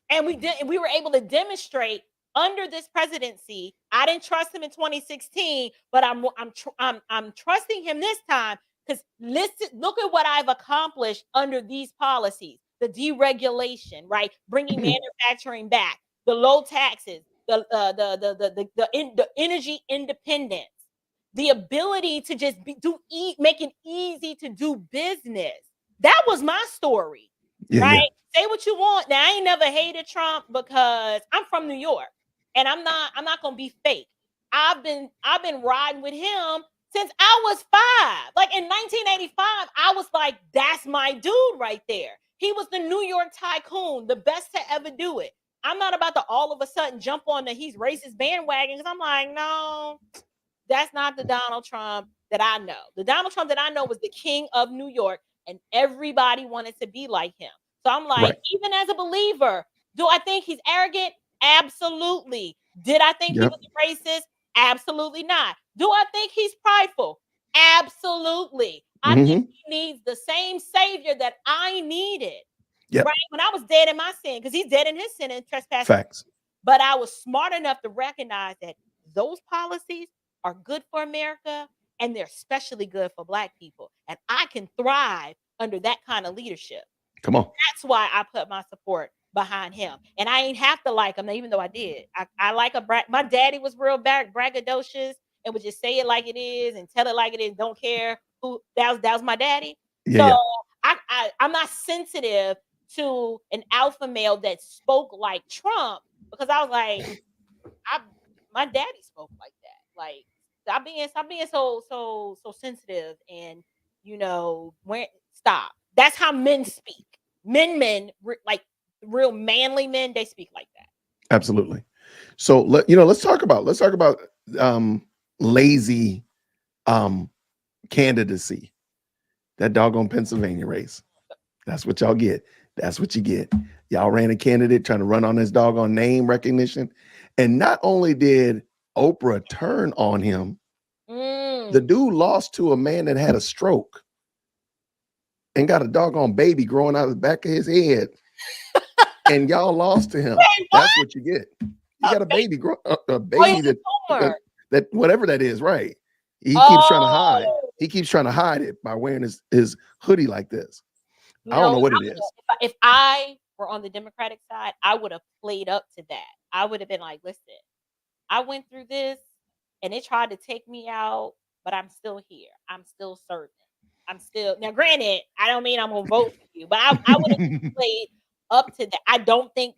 and we were able to demonstrate under this presidency. I didn't trust him in 2016, but I'm trusting him this time, because look at what I've accomplished under these policies. The deregulation, right? Bringing manufacturing back, the low taxes, the energy independence, the ability to just make it easy to do business. That was my story, right? Yeah. Say what you want. Now, I ain't never hated Trump because I'm from New York, and I'm not gonna be fake. I've been riding with him since I was 5. Like in 1985, I was like, that's my dude right there. He was the New York tycoon, the best to ever do it. I'm not about to all of a sudden jump on the he's racist bandwagon, because I'm like, no, that's not the Donald Trump that I know. The Donald Trump that I know was the king of New York, and everybody wanted to be like him. So I'm like, even as a believer, do I think he's arrogant? Absolutely. Did I think he was a racist? Absolutely not. Do I think he's prideful? Absolutely. I think he needs the same savior that I needed. Right? When I was dead in my sin, because he's dead in his sin and trespass. Facts. But I was smart enough to recognize that those policies are good for America, and they're especially good for Black people. And I can thrive under that kind of leadership. Come on. That's why I put my support behind him. And I ain't have to like him, even though I did. I like my daddy was real braggadocious and would just say it like it is and tell it like it is. Don't care who that was my daddy. Yeah, So yeah. I'm not sensitive to an alpha male that spoke like Trump because I was like, my daddy spoke like that. Like stop being so sensitive and when stop. That's how men speak. Like real manly men, they speak like that. Absolutely. So let's talk about lazy candidacy. That doggone Pennsylvania race. That's what y'all get. That's what you get. Y'all ran a candidate trying to run on this doggone name recognition. And not only did Oprah turn on him, the dude lost to a man that had a stroke and got a doggone baby growing out of the back of his head. And y'all lost to him. Wait, that's what you get. You got a baby, a baby that whatever that is, right? He keeps trying to hide. He keeps trying to hide it by wearing his hoodie like this. I don't know what it is. If I were on the Democratic side, I would have played up to that. I would have been like, listen, I went through this and it tried to take me out, but I'm still here. I'm still serving. I'm still now. Granted, I don't mean I'm gonna vote for you, but I would have played up to that. I don't think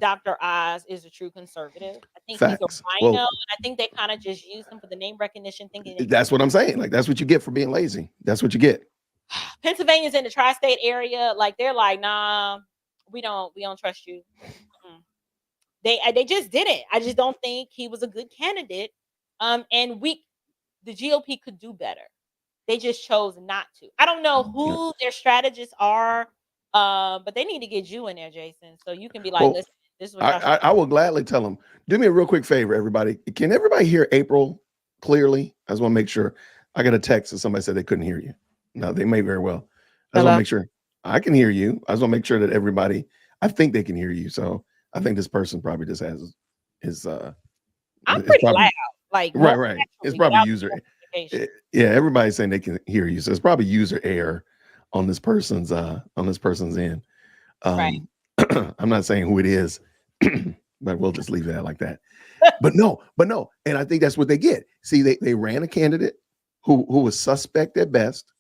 Dr. Oz is a true conservative. I think he's a rhino, and I think they kind of just use him for the name recognition, thinking that's what I'm saying. Like that's what you get for being lazy. That's what you get. Pennsylvania's in the tri-state area. Like they're like, nah, we don't trust you. They just didn't. I just don't think he was a good candidate. And the GOP could do better. They just chose not to. I don't know who their strategists are, but they need to get you in there, Jason, so you can be like, listen, this is what I will gladly tell them. Do me a real quick favor, everybody. Can everybody hear April clearly? I just want to make sure. I got a text that somebody said they couldn't hear you. No, they may very well. I just want to make sure I can hear you. I just want to make sure that everybody, I think they can hear you. So I think this person probably just has his I'm pretty probably, loud. Like right. It's probably user. Yeah, everybody's saying they can hear you. So it's probably user error on this person's end. Right. I'm not saying who it is, but we'll just leave it like that. But no. And I think that's what they get. See, they ran a candidate who was suspect at best.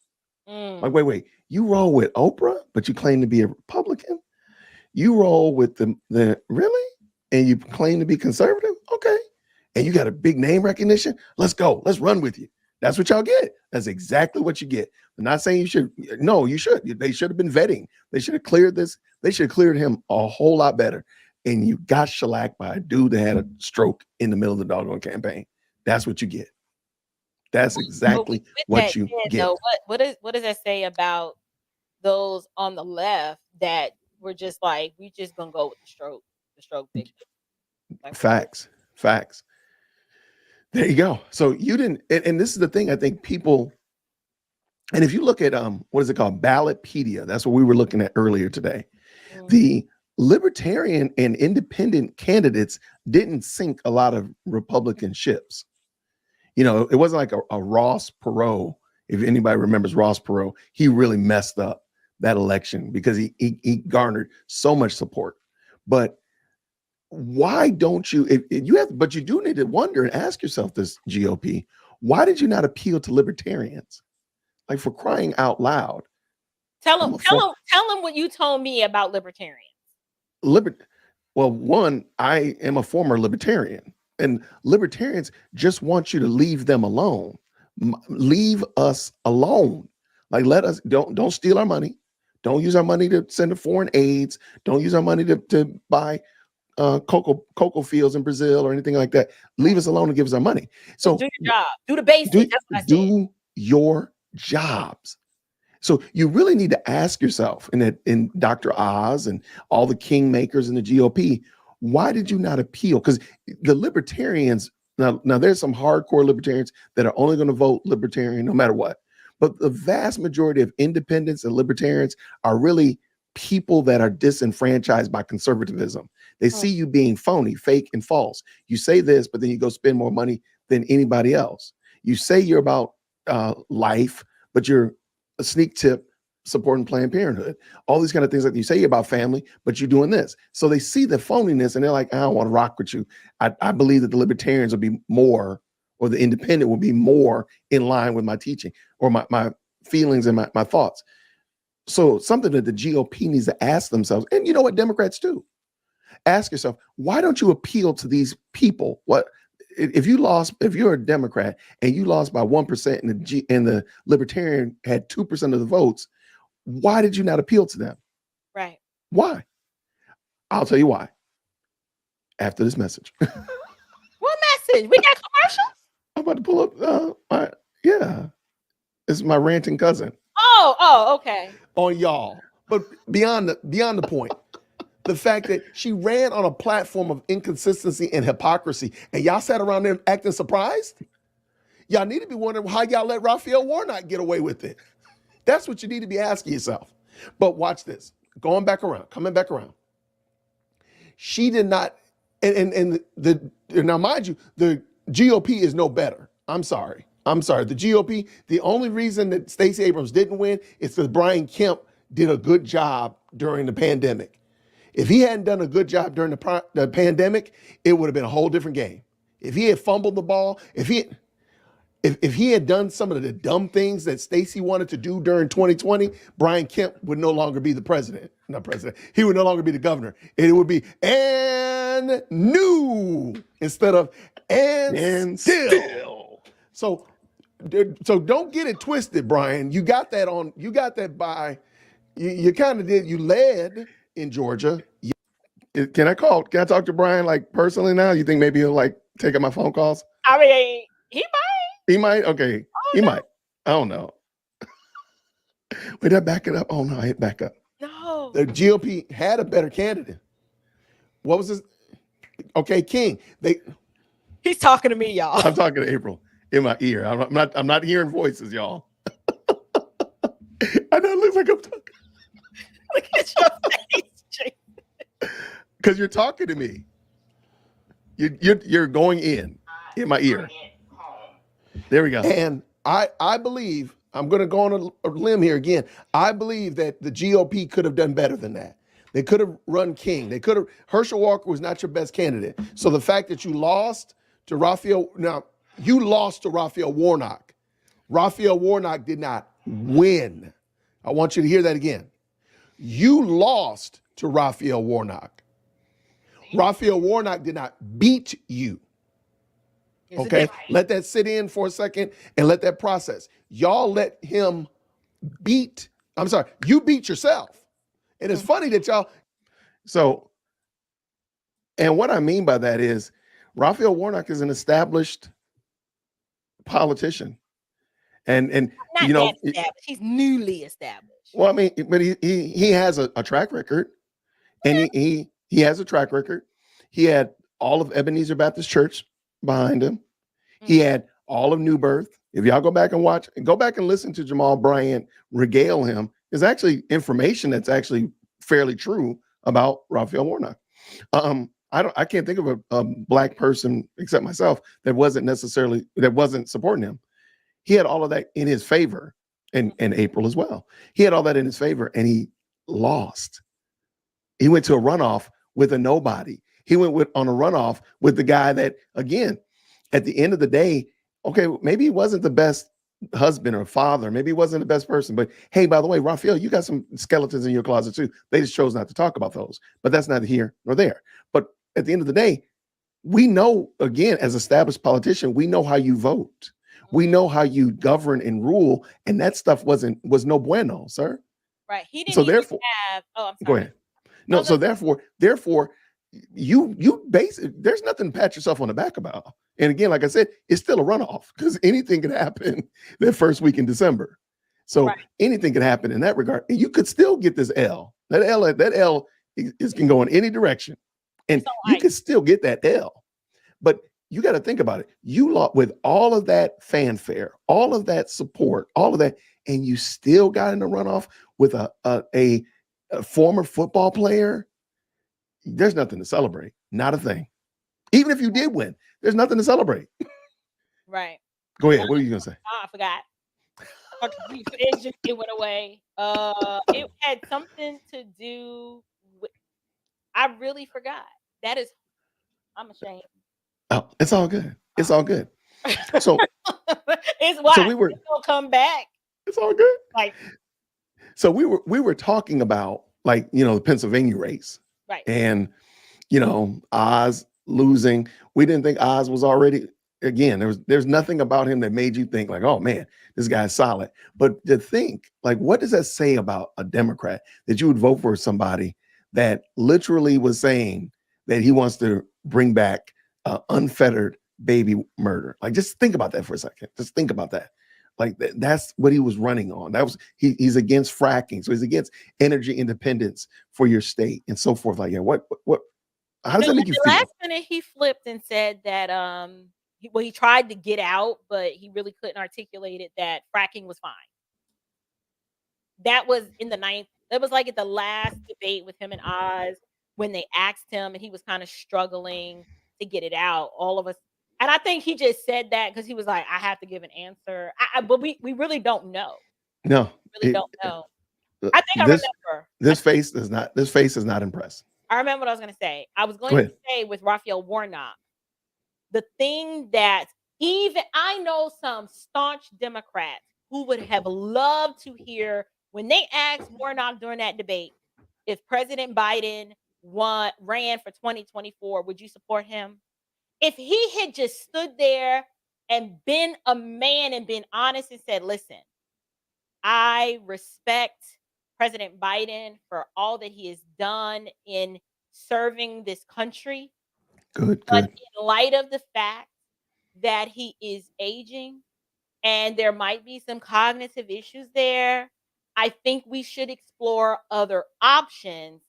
Like, wait, you roll with Oprah, but you claim to be a Republican. You roll with the really, and you claim to be conservative. Okay, and you got a big name recognition. Let's go. Let's run with you. That's what y'all get. That's exactly what you get. I'm not saying you should. No, you should. They should have been vetting. They should have cleared this. They should have cleared him a whole lot better. And you got shellacked by a dude that had a stroke in the middle of the doggone campaign. That's what you get. That's exactly what you get. Though, what does that say about those on the left that were just like, we just gonna go with the stroke victim? Like, facts. There you go. So you didn't, and this is the thing I think people, and if you look at what is it called, Ballotpedia, that's what we were looking at earlier today. The libertarian and independent candidates didn't sink a lot of Republican ships. It wasn't like a Ross Perot. If anybody remembers Ross Perot, he really messed up that election because he garnered so much support. But why don't you, if you have, but you do need to wonder and ask yourself this, GOP, why did you not appeal to libertarians? Like, for crying out loud. Tell them what you told me about libertarians. Well, one, I am a former libertarian, and libertarians just want you to leave them alone. Leave us alone. Like, let us, don't steal our money. Don't use our money to send to foreign aids. Don't use our money to buy cocoa fields in Brazil or anything like that. Leave us alone and give us our money. So do your job. Do the basics. Do your jobs. So you really need to ask yourself, in Dr. Oz and all the kingmakers in the GOP, why did you not appeal? Because the libertarians, now there's some hardcore libertarians that are only going to vote libertarian no matter what. But the vast majority of independents and libertarians are really people that are disenfranchised by conservatism. They see you being phony, fake, and false. You say this, but then you go spend more money than anybody else. You say you're about life, but you're a sneak tip supporting Planned Parenthood, all these kind of things like you say about family, but you're doing this. So they see the phoniness and they're like, I don't want to rock with you. I believe that the libertarians will be more, or the independent will be more in line with my teaching or my feelings and my thoughts. So something that the GOP needs to ask themselves, and you know what Democrats do? Ask yourself, why don't you appeal to these people? What if you're a Democrat and you lost by 1% and the Libertarian had 2% of the votes? Why did you not appeal to them? Right. Why? I'll tell you why. After this message. What message? We got commercials? I'm about to pull up it's my ranting cousin. Oh, okay. On y'all. But beyond the point. The fact that she ran on a platform of inconsistency and hypocrisy, and y'all sat around there acting surprised? Y'all need to be wondering how y'all let Raphael Warnock get away with it. That's what you need to be asking yourself. But watch this. Coming back around. She did not, now mind you, the GOP is no better. I'm sorry. The GOP, the only reason that Stacey Abrams didn't win is because Brian Kemp did a good job during the pandemic. If he hadn't done a good job during the pandemic, it would have been a whole different game. If he had fumbled the ball, if he had done some of the dumb things that Stacey wanted to do during 2020, Brian Kemp would no longer be the president. Not president. He would no longer be the governor. And it would be and new instead of and still. So don't get it twisted, Brian. You got that by you kind of did. You led in Georgia. Can I talk to Brian like personally now? You think maybe he'll like take up my phone calls? I mean, he might. He might? Okay. He might. I don't know. Wait, did I back it up? Oh no, I hit back up. No. The GOP had a better candidate. What was this? Okay, King. He's talking to me, y'all. I'm talking to April in my ear. I'm not hearing voices, y'all. I know it looks like I'm talking. Look at your face, Jason. Because you're talking to me. You're going in my ear. There we go. And I believe, I'm going to go on a limb here again. I believe that the GOP could have done better than that. They could have run King. Herschel Walker was not your best candidate. So the fact that you lost to Raphael Warnock. Raphael Warnock did not win. I want you to hear that again. You lost to Raphael Warnock. Raphael Warnock did not beat you. Okay, let that sit in for a second and let that process. Y'all let him you beat yourself. And it's funny that y'all. So, and what I mean by that is Raphael Warnock is an established politician. And not you know, established. He's newly established. Well, I mean, but he has a track record, and he has a track record. He had all of Ebenezer Baptist Church behind him. He had all of New Birth. If y'all go back and listen to Jamal Bryant regale him, there's actually information that's actually fairly true about Raphael Warnock. I can't think of a black person except myself that wasn't supporting him. He had all of that in his favor, and April as well. He had all that in his favor, and he lost. He went to a runoff with a nobody. He went on a runoff with the guy that, again, at the end of the day, okay, maybe he wasn't the best husband or father. Maybe he wasn't the best person. But hey, by the way, Raphael, you got some skeletons in your closet too. They just chose not to talk about those. But that's neither here nor there. But at the end of the day, we know, again, as established politician, we know how you vote. We know how you govern and rule. And that stuff was no bueno, sir. Right. He didn't so even therefore, have. Oh, I'm sorry. Go ahead. No, so therefore, you there's nothing to pat yourself on the back about. And again, like I said, it's still a runoff because anything could happen that first week in December. So anything could happen in that regard. And you could still get this L. That L can go in any direction. And you can still get that L. But you got to think about it. You lost with all of that fanfare, all of that support, all of that, and you still got in the runoff with a former football player. There's nothing to celebrate. Not a thing. Even if you did win, there's nothing to celebrate. Right. Go ahead. What are you going to say? Oh, I forgot. It went away. It had something to do with. I really forgot. That is, I'm ashamed. Oh, it's all good. It's all good. So It's why we were. it's gonna come back. It's all good. Like, So we were talking about, like, the Pennsylvania race, right. and Oz losing. We didn't think Oz was already. Again, there's nothing about him that made you think like, oh man, this guy's solid. But to think, like, what does that say about a Democrat that you would vote for somebody that literally was saying that he wants to bring back unfettered baby murder? Like, just think about that for a second. Just think about that. Like, that's what he was running on. That was he's against fracking, so he's against energy independence for your state and so forth. Like, yeah, what? How does that make you feel? Last minute, he flipped and said that he tried to get out, but he really couldn't articulate it that fracking was fine. That was in the ninth. That was like at the last debate with him and Oz when they asked him, and he was kind of struggling to get it out. All of us, and I think he just said that because he was like, "I have to give an answer," but we really don't know. No, Really don't know. I think I remember. This face is not impressed. I remember what I was going to say. I was going to say with Raphael Warnock, the thing that even I know some staunch Democrats who would have loved to hear when they asked Warnock during that debate, if President Biden ran for 2024, would you support him? If he had just stood there and been a man and been honest and said, listen, I respect President Biden for all that he has done in serving this country. Good. But in light of the fact that he is aging and there might be some cognitive issues there, I think we should explore other options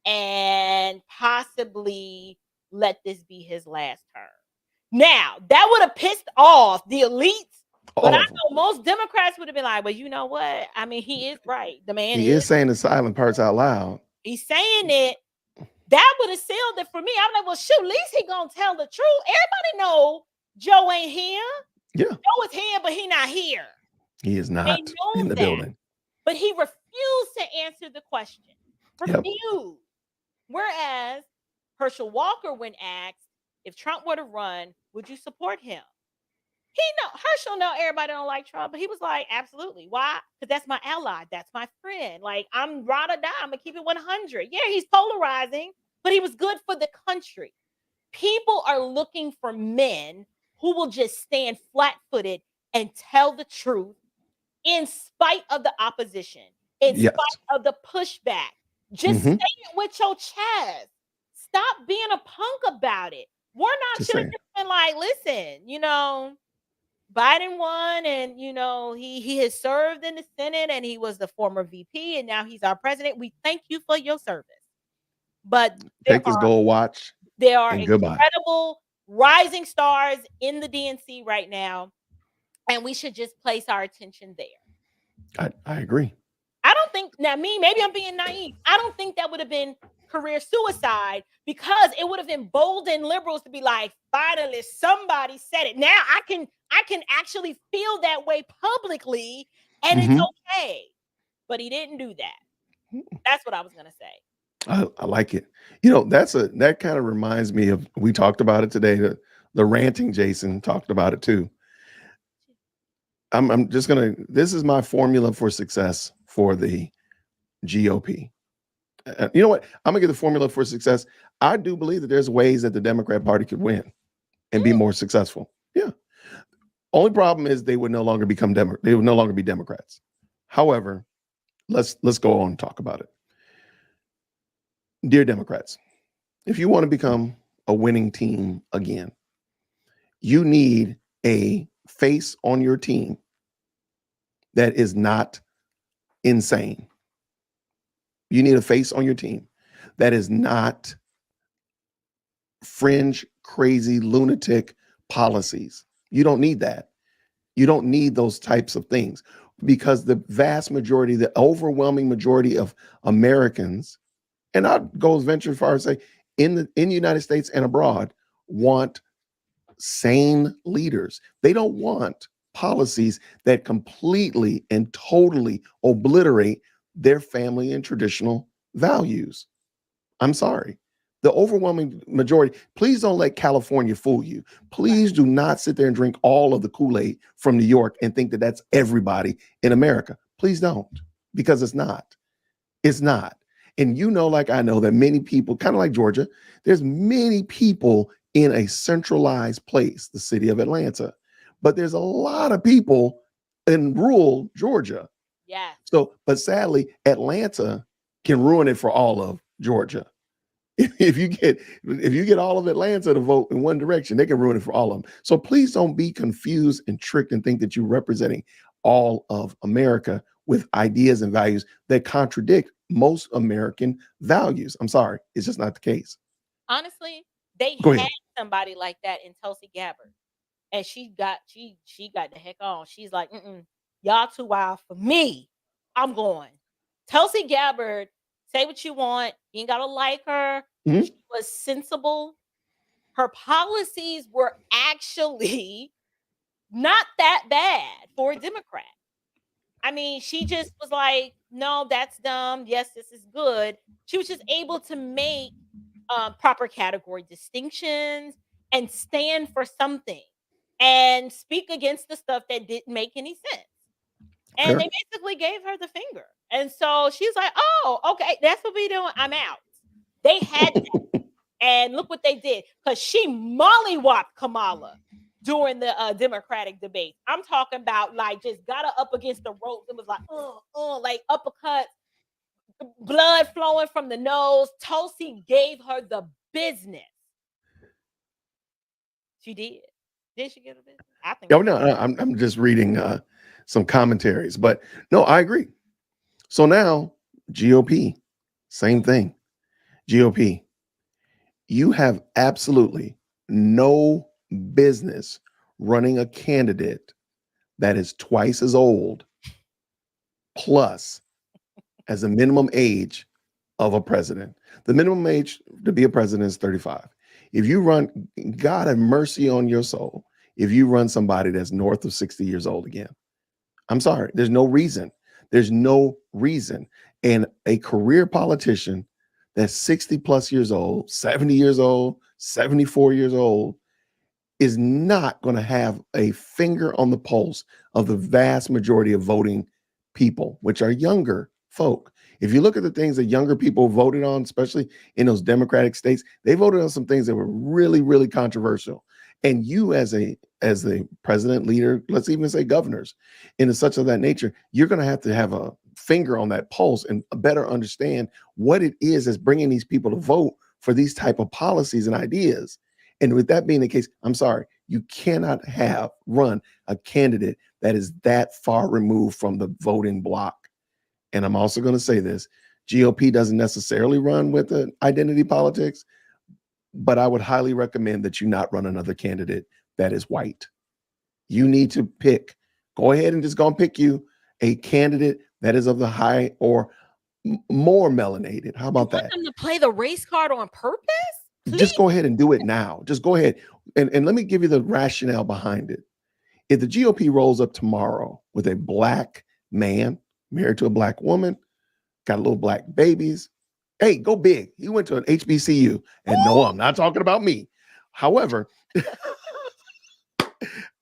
and possibly let this be his last term. Now, that would have pissed off the elites. But I know most Democrats would have been like, well, you know what? I mean, he is right. The man is saying the silent parts out loud. He's saying it. That would have sealed it for me. I'm like, well, shoot, at least he gonna tell the truth. Everybody know Joe ain't here. Yeah. Joe is here, but he not here. He is not in the building. But he refused to answer the question. Refused. Whereas Herschel Walker, when asked if Trump were to run, would you support him? Herschel know everybody don't like Trump, but he was like, absolutely. Why? Because that's my ally. That's my friend. Like, I'm ride or die. I'm going to keep it 100. Yeah, he's polarizing, but he was good for the country. People are looking for men who will just stand flat-footed and tell the truth in spite of the opposition, in spite of the pushback. Just say it with your chest. Stop being a punk about it. Warnock should have just been like, listen, Biden won, and he has served in the Senate, and he was the former VP, and now he's our president. We thank you for your service. But take his gold watch. There are incredible rising stars in the DNC right now, and we should just place our attention there. I agree. I don't think maybe I'm being naive. I don't think that would have been career suicide because it would have emboldened liberals to be like, finally, somebody said it. Now I can actually feel that way publicly, and it's okay. But he didn't do that. That's what I was gonna say. I like it. That kind of reminds me of, we talked about it today. The ranting Jason talked about it too. I'm just this is my formula for success for the GOP. You know what? I'm gonna get the formula for success. I do believe that there's ways that the Democrat Party could win and be more successful. Yeah. Only problem is they would no longer become They would no longer be Democrats. However, let's go on and talk about it. Dear Democrats, if you want to become a winning team again, you need a face on your team that is not insane. You need a face on your team that is not fringe, crazy, lunatic policies. You don't need that. You don't need those types of things, because the vast majority, the overwhelming majority of Americans, and I'd go as venture far as say in the United States and abroad, want sane leaders. They don't want policies that completely and totally obliterate their family and traditional values. I'm sorry. The overwhelming majority, please don't let California fool you. Please do not sit there and drink all of the Kool-Aid from New York and think that that's everybody in America. Please don't, because it's not. It's not. And you know, like I know, that many people, kind of like Georgia, there's many people in a centralized place, the city of Atlanta, but there's a lot of people in rural Georgia. Yeah. So, but sadly, Atlanta can ruin it for all of Georgia. If you get all of Atlanta to vote in one direction, they can ruin it for all of them. So please don't be confused and tricked and think that you're representing all of America with ideas and values that contradict most American values. I'm sorry, it's just not the case. Honestly, they Go had ahead. somebody like that in Tulsi Gabbard, and she got the heck on. She's like, y'all too wild for me. I'm going. Tulsi Gabbard, say what you want. You ain't gotta like her. Mhm. She was sensible. Her policies were actually not that bad for a Democrat. I mean, she just was like, no, that's dumb. Yes, this is good. She was just able to make proper category distinctions and stand for something and speak against the stuff that didn't make any sense. And Fair. they basically gave her the finger. And so she's like, oh, okay, that's what we doing. I'm out. They had that. And look what they did. Because she mollywopped Kamala during the Democratic debate. I'm talking about like just got her up against the ropes. It was like, like uppercuts, blood flowing from the nose. Tulsi gave her the business. She did. Did she get a business? I think. Oh no, I'm just reading some commentaries, but no, I agree. So now GOP, same thing. GOP, you have absolutely no business running a candidate that is twice as old plus as a minimum age of a president. The minimum age to be a president is 35. If you run, God have mercy on your soul, if you run somebody that's north of 60 years old again. I'm sorry, there's no reason. There's no reason. And a career politician that's 60 plus years old, 70 years old, 74 years old is not going to have a finger on the pulse of the vast majority of voting people, which are younger folk. If you look at the things that younger people voted on, especially in those Democratic states, they voted on some things that were really, really controversial. And you as a president, leader, let's even say governors, in such of that nature, you're going to have a finger on that pulse and better understand what it is that's bringing these people to vote for these type of policies and ideas. And with that being the case, I'm sorry, you cannot run a candidate that is that far removed from the voting block. And I'm also going to say this, GOP doesn't necessarily run with the identity politics, but I would highly recommend that you not run another candidate that is white. You need to go ahead and just go and pick you a candidate that is of the high or more melanated. How about that? Them to play the race card on purpose? Please? Just go ahead and do it now. Just go ahead. And let me give you the rationale behind it. If the GOP rolls up tomorrow with a black man married to a black woman, got little black babies, hey, go big. He went to an HBCU. And no, I'm not talking about me. However,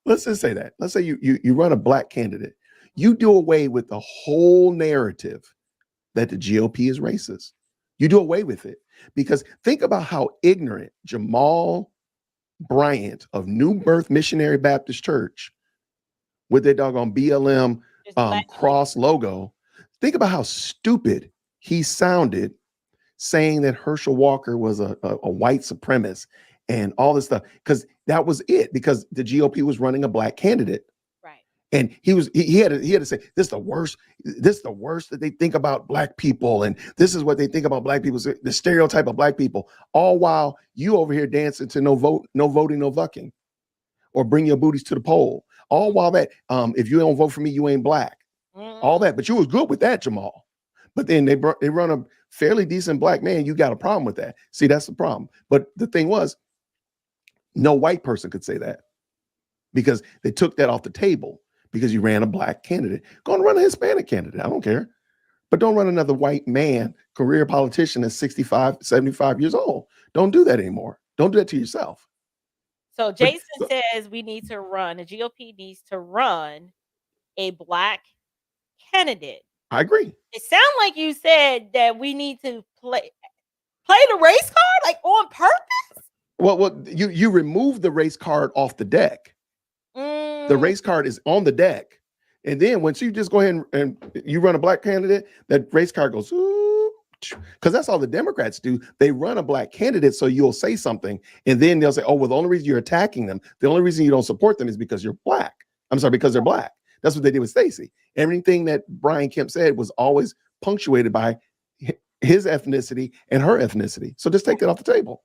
let's just say that. Let's say you run a black candidate. You do away with the whole narrative that the GOP is racist. You do away with it. Because think about how ignorant Jamal Bryant of New Birth Missionary Baptist Church with their doggone BLM cross logo. Think about how stupid he sounded saying that Herschel Walker was a white supremacist and all this stuff, because that was it, because the GOP was running a black candidate. Right. And he had to say, this is the worst that they think about black people, and this is what they think about black people, the stereotype of black people, all while you over here dancing to no voting, no vucking, or bring your booties to the poll. All while that, if you don't vote for me, you ain't black. All that, but you was good with that, Jamal. But then they run a fairly decent black man. You got a problem with that. See, that's the problem. But the thing was, no white person could say that, because they took that off the table. because you ran a black candidate. Go and run a Hispanic candidate. I don't care. But don't run another white man, career politician that's 65, 75 years old. Don't do that anymore. Don't do that to yourself. So Jason says we need to run, the GOP needs to run a black candidate. I agree. It sounds like you said that we need to play the race card, like on purpose. Well, you remove the race card off the deck. The race card is on the deck. And then once you just go ahead and you run a black candidate, that race card goes, because that's all the Democrats do. They run a black candidate so you'll say something, and then they'll say, oh, well, the only reason you're attacking them, the only reason you don't support them is because you're black. I'm sorry, because they're black. That's what they did with Stacey. Everything that Brian Kemp said was always punctuated by his ethnicity and her ethnicity. So just take that off the table.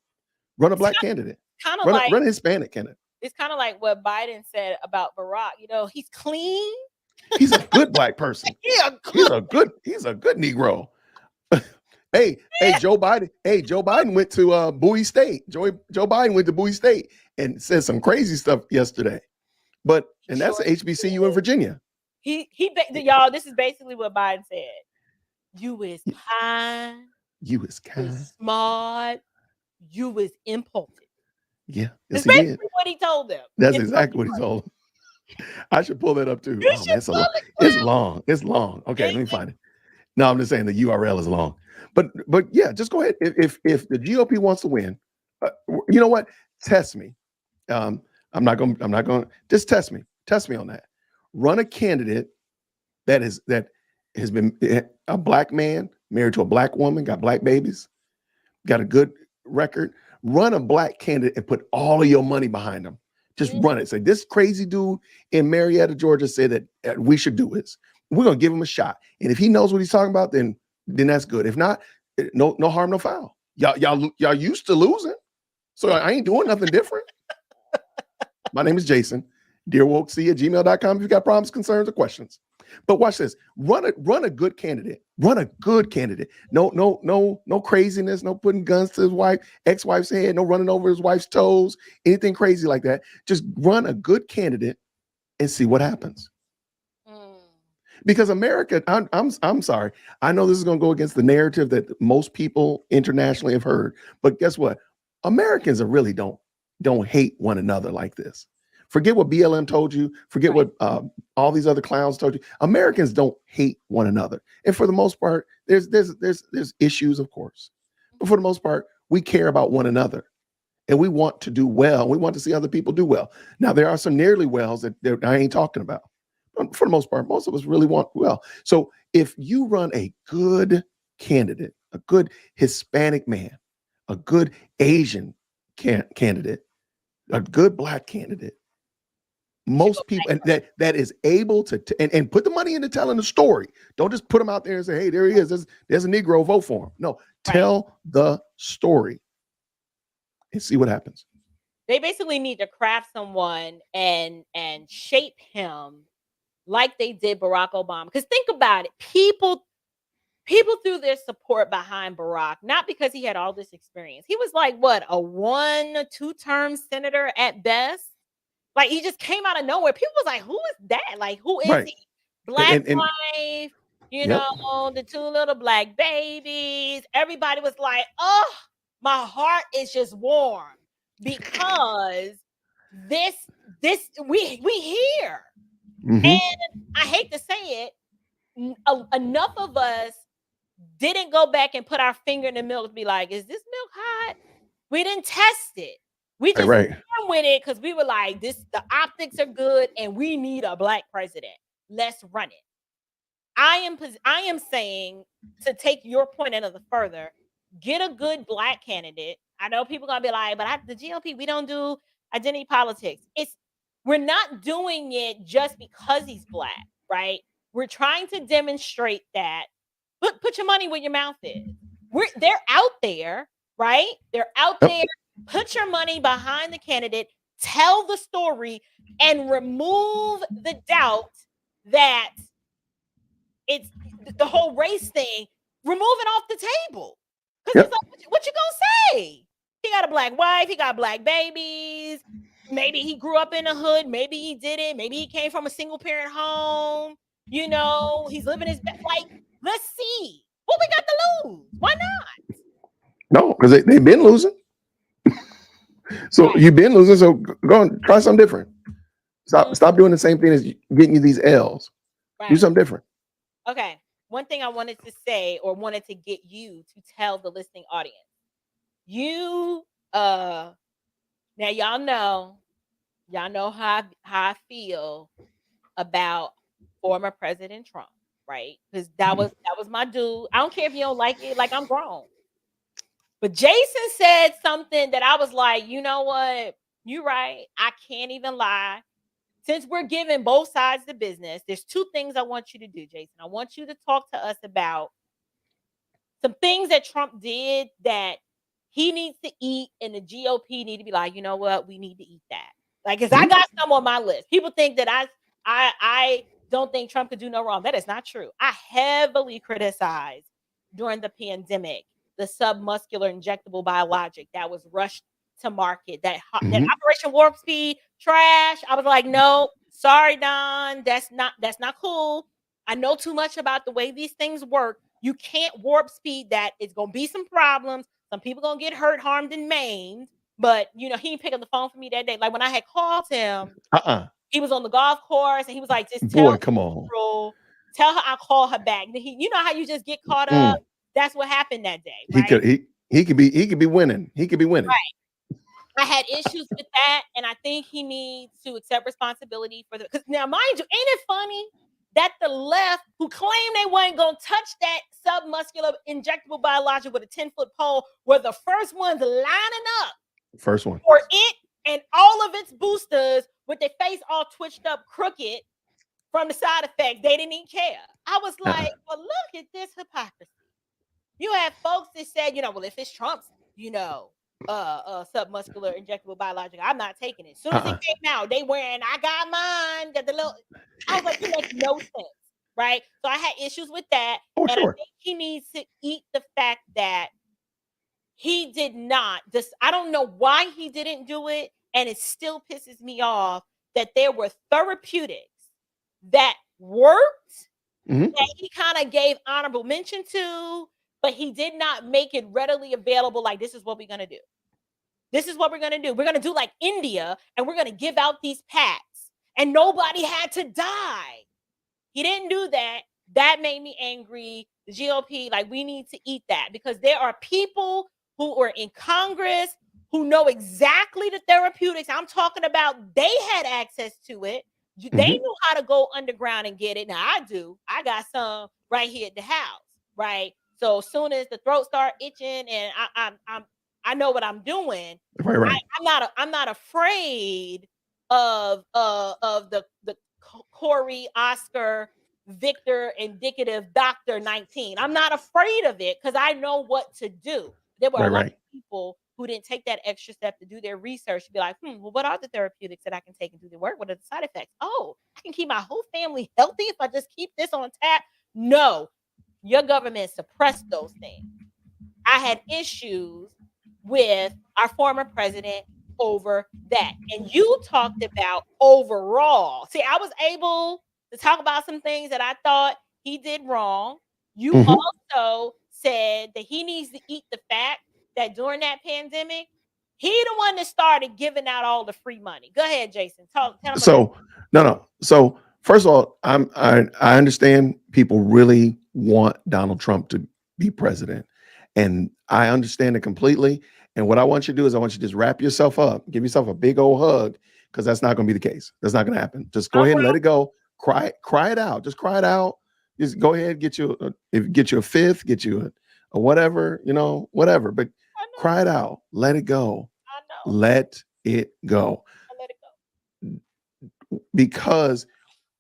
Run a black candidate. Run a Hispanic candidate. It's kind of like what Biden said about Barack. You know, he's clean. He's a good black person. He's a good Negro. Hey, Joe Biden. Hey, Joe Biden went to Bowie State. Joe Biden went to Bowie State and said some crazy stuff yesterday. And that's the HBCU in Virginia. Y'all, this is basically what Biden said. You is kind. You is kind. You is smart. You is impulsive. Yeah, that's basically what he told them. That's exactly what he told them. I should pull that up too. Oh, man, it's long. It's long. Okay, let me find it. No, I'm just saying the URL is long. But yeah, just go ahead. If the GOP wants to win, you know what? Test me. I'm not going. Just test me. Test me on that. Run a candidate that has been a black man married to a black woman, got black babies, got a good record. Run a black candidate and put all of your money behind them. Just run it. Say, this crazy dude in Marietta, Georgia said that we should do this. We're going to give him a shot. And if he knows what he's talking about, then that's good. If not, no harm, no foul. Y'all used to losing. So I ain't doing nothing different. My name is Jason. DearWokeC@gmail.com if you got problems, concerns, or questions. But watch this. Run a good candidate. Run a good candidate. No craziness. No putting guns to his ex-wife's head. No running over his wife's toes. Anything crazy like that. Just run a good candidate and see what happens. Because America, I'm sorry. I know this is going to go against the narrative that most people internationally have heard. But guess what? Americans really don't hate one another like this. Forget what BLM told you. Forget what all these other clowns told you. Americans don't hate one another. And for the most part, there's issues, of course. But for the most part, we care about one another. And we want to do well. We want to see other people do well. Now, there are some nearly wells that I ain't talking about. But for the most part, most of us really want well. So if you run a good candidate, a good Hispanic man, a good Asian candidate, a good black candidate, most people that is able to and put the money into telling the story. Don't just put them out there and say, hey, there he is. There's a Negro, vote for him. No, tell the story and see what happens. They basically need to craft someone and shape him like they did Barack Obama. Because think about it. People threw their support behind Barack, not because he had all this experience. He was like, what, a 1-2-term senator at best? Like, he just came out of nowhere. People was like, who is that? Like, who is he? Black wife, know, the 2 little black babies. Everybody was like, oh, my heart is just warm because we here. And I hate to say it, enough of us didn't go back and put our finger in the milk and be like, is this milk hot? We didn't test it. We just went with it because we were like, the optics are good and we need a black president. Let's run it. I am saying, to take your point another further, get a good black candidate. I know people are gonna be like, but the GOP, we don't do identity politics. We're not doing it just because he's black, right? We're trying to demonstrate that. Put your money where your mouth is. They're out there, right? They're out there. Put your money behind the candidate, tell the story, and remove the doubt that it's the whole race thing. Remove it off the table. Because it's like, what you gonna say? He got a black wife, he got black babies. maybe he grew up in the hood. Maybe he didn't. Maybe he came from a single parent home. You know, he's living his best. Like, let's see what we got to lose. Why not? No, because they've been losing. So Right. you've been losing. So go on, try something different. Mhm. Stop doing the same thing as getting you these L's. Do Right. something different. Okay. One thing I wanted to say, or wanted to get you to tell the listening audience. You now y'all know how I feel about former President Trump, right? Because that was my dude. I don't care if you don't like it, like I'm grown. But Jason said something that I was like, you know what? You're right. I can't even lie. Since we're giving both sides the business, there's two things I want you to do, Jason. I want you to talk to us about some things that Trump did that he needs to eat, and the GOP need to be like, you know what, we need to eat that. Like, because I got some on my list. People think that I don't think Trump could do no wrong. That is not true. I heavily criticized during the pandemic the submuscular injectable biologic that was rushed to market. That Operation Warp Speed trash. I was like, no, sorry, Don, that's not cool. I know too much about the way these things work. You can't warp speed that. It's going to be some problems. Some people going to get hurt, harmed, and maimed. But, you know, he didn't pick up the phone for me that day. Like, when I had called him, he was on the golf course, and he was like, just tell come on. Tell her I'll call her back. You know how you just get caught up? That's what happened that day, right? He could be winning. He could be winning. Right. I had issues with that, and I think he needs to accept responsibility for because now, mind you, ain't it funny that the left, who claimed they weren't going to touch that submuscular injectable biologic with a 10-foot pole, were the first ones lining up First one for it and all of its boosters with their face all twitched up crooked from the side effects. They didn't even care. I was like, well, look at this hypocrisy. You have folks that said, you know, well, if it's Trump's, you know, submuscular injectable biologic, I'm not taking it. As soon as it came out, they wearing, I got mine. Got the little. I was like, it makes no sense, right? So I had issues with that, and sure. I think he needs to eat the fact that he did not. I don't know why he didn't do it, and it still pisses me off that there were therapeutics that worked that he kind of gave honorable mention to, but he did not make it readily available. Like, this is what we're going to do. This is what we're going to do. We're going to do like India, and we're going to give out these packs, and nobody had to die. He didn't do that. That made me angry. The GOP, like, we need to eat that, because there are people who are in Congress who know exactly the therapeutics I'm talking about. They had access to it. They knew how to go underground and get it. Now I do. I got some right here at the house, right? So as soon as the throat start itching and I know what I'm doing. Right. I'm not afraid of the Corey, Oscar, Victor indicative Dr. 19. I'm not afraid of it because I know what to do. There were a lot of people who didn't take that extra step to do their research to be like, well, what are the therapeutics that I can take and do the work? What are the side effects? Oh, I can keep my whole family healthy if I just keep this on tap. No, your government suppressed those things. I had issues with our former president over that. And you talked about overall. See, I was able to talk about some things that I thought he did wrong. You also said that he needs to eat the fact that during that pandemic, he the one that started giving out all the free money. Go ahead, Jason. Tell him. So no. So first of all, I understand people really want Donald Trump to be president, and I understand it completely. And what I want you to do is I want you to just wrap yourself up, give yourself a big old hug, because that's not going to be the case. That's not going to happen. Just go ahead and let it go. Cry it out. Just cry it out. Just go ahead, get you a fifth, get you a whatever, whatever. But cry it out. Let it go. Let it go. Because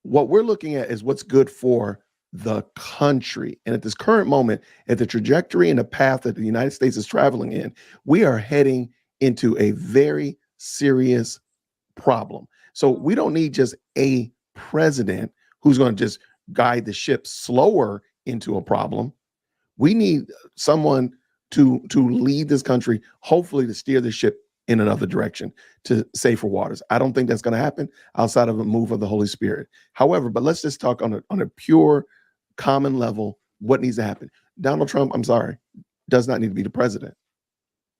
what we're looking at is what's good for the country. And at this current moment, at the trajectory and the path that the United States is traveling in, we are heading into a very serious problem. So we don't need just a president who's going to just guide the ship slower into a problem. We need someone to lead this country, hopefully to steer the ship in another direction to safer waters. I don't think that's going to happen outside of a move of the Holy Spirit. However, but let's just talk on a pure common level. What needs to happen? Donald Trump, I'm sorry, does not need to be the president.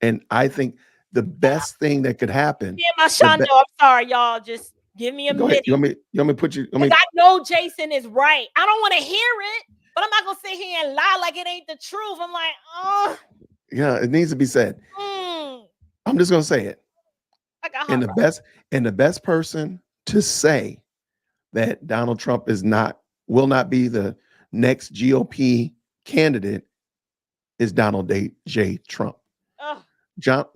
And I think the best thing that could happen. Yeah, my Shondo, I'm sorry, y'all. Just give me a Go minute. ahead. You want me to put you? Because I know Jason is right. I don't want to hear it, but I'm not gonna sit here and lie like it ain't the truth. I'm like, oh. Yeah, it needs to be said. I'm just gonna say it. And the best person to say that Donald Trump will not be the next GOP candidate is Donald J. Trump.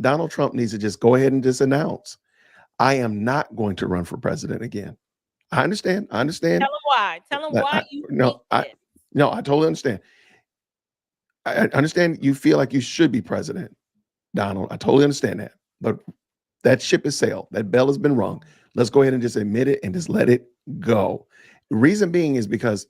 Donald Trump needs to just go ahead and just announce, I am not going to run for president again. I understand. Tell him why. Tell him why I totally understand. I understand you feel like you should be president, Donald. I totally understand that. But that ship has sailed. That bell has been rung. Let's go ahead and just admit it and just let it go. The reason being is because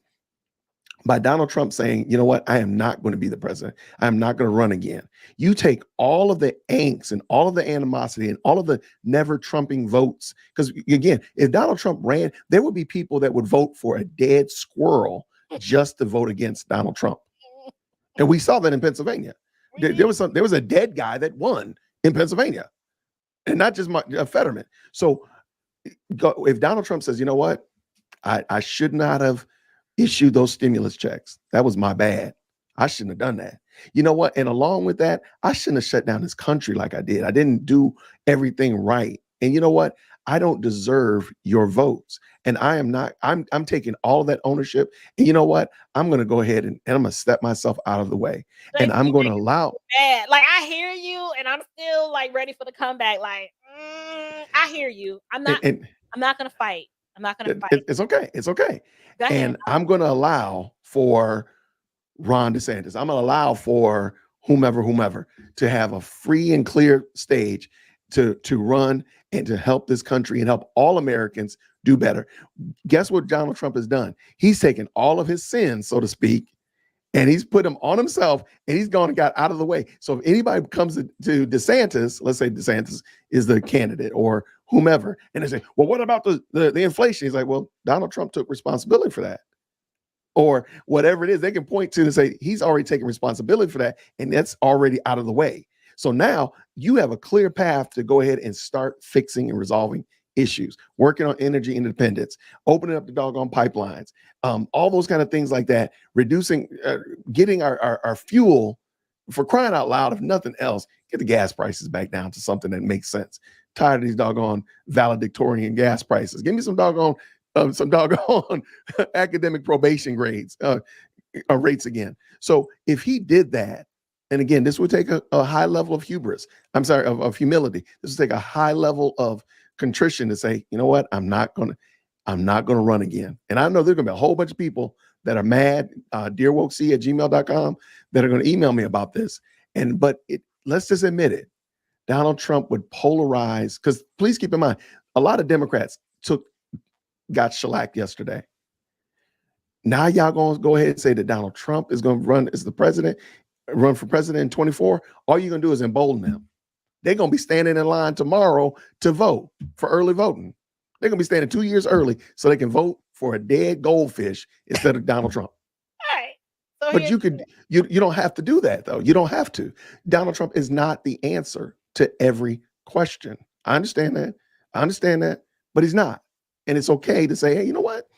by Donald Trump saying, you know what, I am not going to be the president. I'm not going to run again. You take all of the angst and all of the animosity and all of the never Trumping votes. Because again, if Donald Trump ran, there would be people that would vote for a dead squirrel just to vote against Donald Trump. And we saw that in Pennsylvania. There was a dead guy that won in Pennsylvania, and not just Fetterman. So if Donald Trump says, you know what, I should not have issued those stimulus checks. That was my bad. I shouldn't have done that. You know what? And along with that, I shouldn't have shut down this country like I did. I didn't do everything right. And you know what? I don't deserve your votes. And I'm taking all of that ownership. And you know what? I'm going to go ahead and I'm going to step myself out of the way. And I'm going to allow. Like, I hear you, and I'm still like ready for the comeback. Like, I hear you. I'm not going to fight. I'm not going to fight. It's okay. It's okay. And I'm going to allow for Ron DeSantis. I'm going to allow for whomever to have a free and clear stage to run and to help this country and help all Americans do better. Guess what Donald Trump has done? He's taken all of his sins, so to speak, and he's put them on himself, and he's gone and got out of the way. So if anybody comes to DeSantis, let's say DeSantis is the candidate or whomever, and they say, well, what about the inflation? He's like, well, Donald Trump took responsibility for that. Or whatever it is, they can point to and say, he's already taken responsibility for that, and that's already out of the way. So now you have a clear path to go ahead and start fixing and resolving issues, working on energy independence, opening up the doggone pipelines, all those kind of things like that, reducing, getting our fuel, for crying out loud, if nothing else, get the gas prices back down to something that makes sense. Tired of these doggone valedictorian gas prices. Give me some doggone academic probation grades, rates again. So if he did that, and again, this would take a high level of hubris. I'm sorry, of humility. This would take a high level of contrition to say, you know what, I'm not gonna run again. And I know there's gonna be a whole bunch of people that are mad, dearwokec@gmail.com, that are gonna email me about this. But let's just admit it. Donald Trump would polarize, because please keep in mind, a lot of Democrats got shellacked yesterday. Now y'all gonna go ahead and say that Donald Trump is gonna run for president in 24. All you're gonna do is embolden them. They're gonna be standing in line tomorrow to vote for early voting. They're gonna be standing 2 years early so they can vote for a dead goldfish instead of Donald Trump. All right. So but you don't have to do that, though. You don't have to. Donald Trump is not the answer to every question. I understand that, but he's not. And it's okay to say, hey, you know what?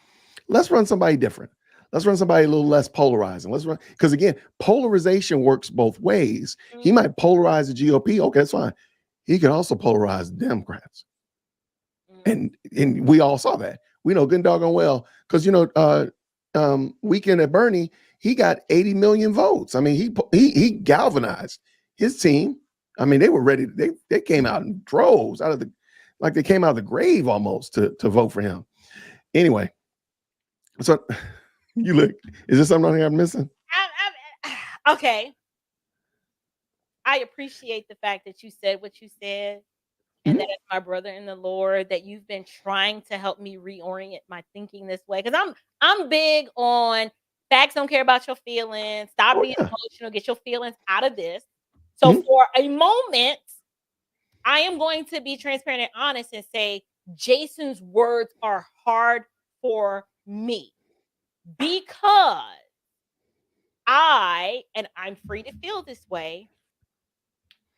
Let's run somebody different. Let's run somebody a little less polarizing. Because again, polarization works both ways. Mm-hmm. He might polarize the GOP. Okay, that's fine. He could also polarize the Democrats. Mm-hmm. And we all saw that. We know good and doggone well, because Weekend at Bernie, he got 80 million votes. I mean, he galvanized his team. I mean, they were ready. They came out in droves like they came out of the grave almost to vote for him. Anyway, so you look, is there something I'm missing? Okay. I appreciate the fact that you said what you said, and that as my brother in the Lord, that you've been trying to help me reorient my thinking this way. Because I'm big on facts don't care about your feelings. Stop being emotional. Get your feelings out of this. So for a moment, I am going to be transparent and honest and say Jason's words are hard for me because I'm free to feel this way,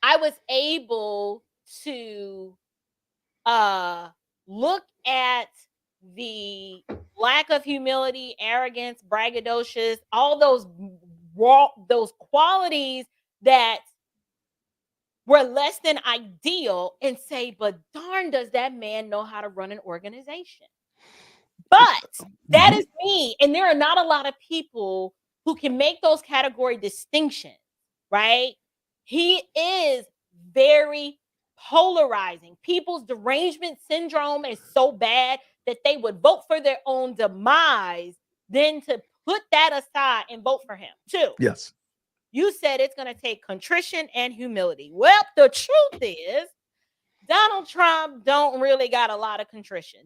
I was able to look at the lack of humility, arrogance, braggadocious, all those qualities that were less than ideal and say, but darn, does that man know how to run an organization? But that is me. And there are not a lot of people who can make those category distinctions, right? He is very polarizing. People's derangement syndrome is so bad that they would vote for their own demise than to put that aside and vote for him. 2. Yes. You said it's going to take contrition and humility. Well, the truth is Donald Trump don't really got a lot of contrition.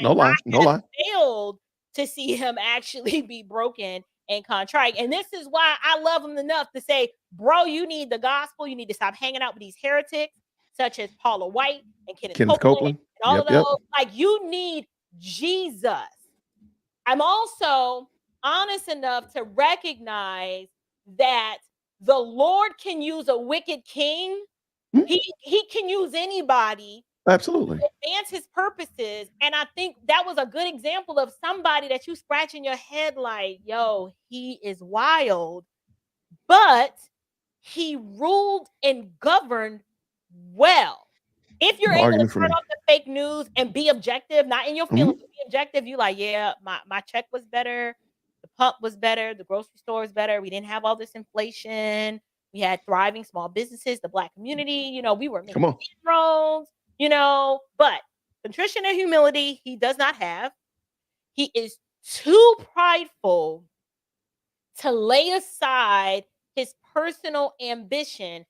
No lie. Failed to see him actually be broken and contrite. And this is why I love him enough to say, bro, you need the gospel. You need to stop hanging out with these heretics, such as Paula White and Kenneth Copeland. And all of those. Like, you need Jesus. I'm also honest enough to recognize that the Lord can use a wicked king. He can use anybody. Absolutely. To advance his purposes. And I think that was a good example of somebody that you scratch in your head like, yo, he is wild. But he ruled and governed well. If you're able to turn off the fake news and be objective, not in your feelings, be objective, you like, yeah, my check was better, the pump was better, the grocery store was better, we didn't have all this inflation, we had thriving small businesses, the Black community, we were making inroads, but contrition and humility, he does not have. He is too prideful to lay aside his personal ambition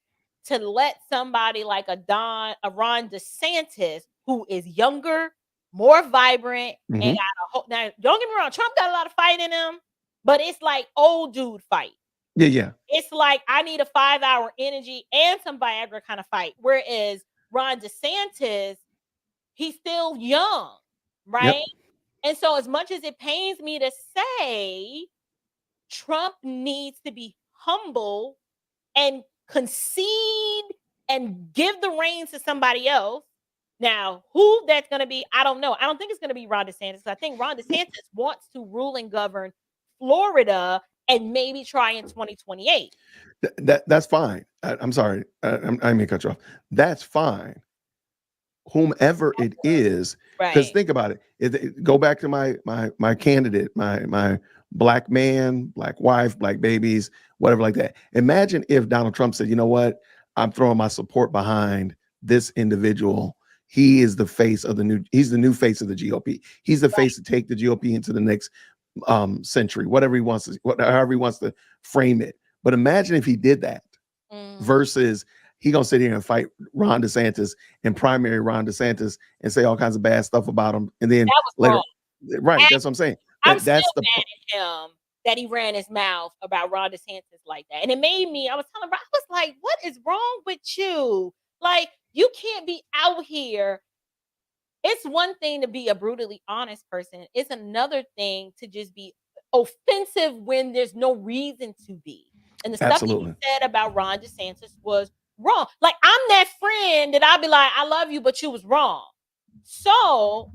to let somebody like a Ron DeSantis, who is younger, more vibrant, and got now, don't get me wrong, Trump got a lot of fight in him, but it's like old dude fight. Yeah. It's like I need a 5-hour energy and some Viagra kind of fight. Whereas Ron DeSantis, he's still young, right? Yep. And so as much as it pains me to say, Trump needs to be humble and concede and give the reins to somebody else. Now, who that's going to be, I don't know. I don't think it's going to be Ron DeSantis. I think Ron DeSantis wants to rule and govern Florida and maybe try in 2028. That's fine. I'm sorry. I may cut you off. That's fine. Whomever it is, because think about it. Go back to my candidate, my Black man, Black wife, Black babies, whatever like that. Imagine if Donald Trump said, you know what, I'm throwing my support behind this individual. He is the face of he's the new face of the GOP. He's the face to take the GOP into the next century, however he wants to frame it. But imagine if he did that versus he gonna sit here and fight Ron DeSantis and primary Ron DeSantis and say all kinds of bad stuff about him, and then later, right? That's what I'm saying. I'm still mad at him that he ran his mouth about Ron DeSantis like that, and it made me. I was telling Ron, I was like, "What is wrong with you? Like, you can't be out here." It's one thing to be a brutally honest person. It's another thing to just be offensive when there's no reason to be. And the stuff that he said about Ron DeSantis was wrong. Like, I'm that friend that I'd be like, I love you, but you was wrong. So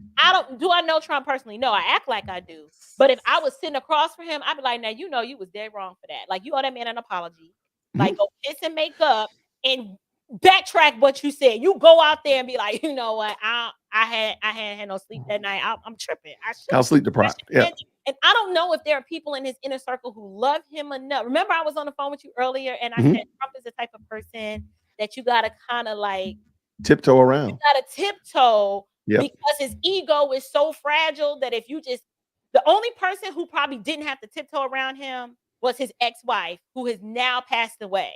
do I know Trump personally? No, I act like I do. But if I was sitting across from him, I'd be like, now, you was dead wrong for that. Like, you owe that man an apology. Like, go kiss and make up and backtrack what you said. You go out there and be like, you know what? I hadn't had no sleep that night. I'm tripping. I'll sleep deprived. Yeah. And I don't know if there are people in his inner circle who love him enough. Remember, I was on the phone with you earlier, and I said Trump is the type of person that you gotta kind of like tiptoe around. You gotta tiptoe because his ego is so fragile that if you the only person who probably didn't have to tiptoe around him was his ex-wife, who has now passed away.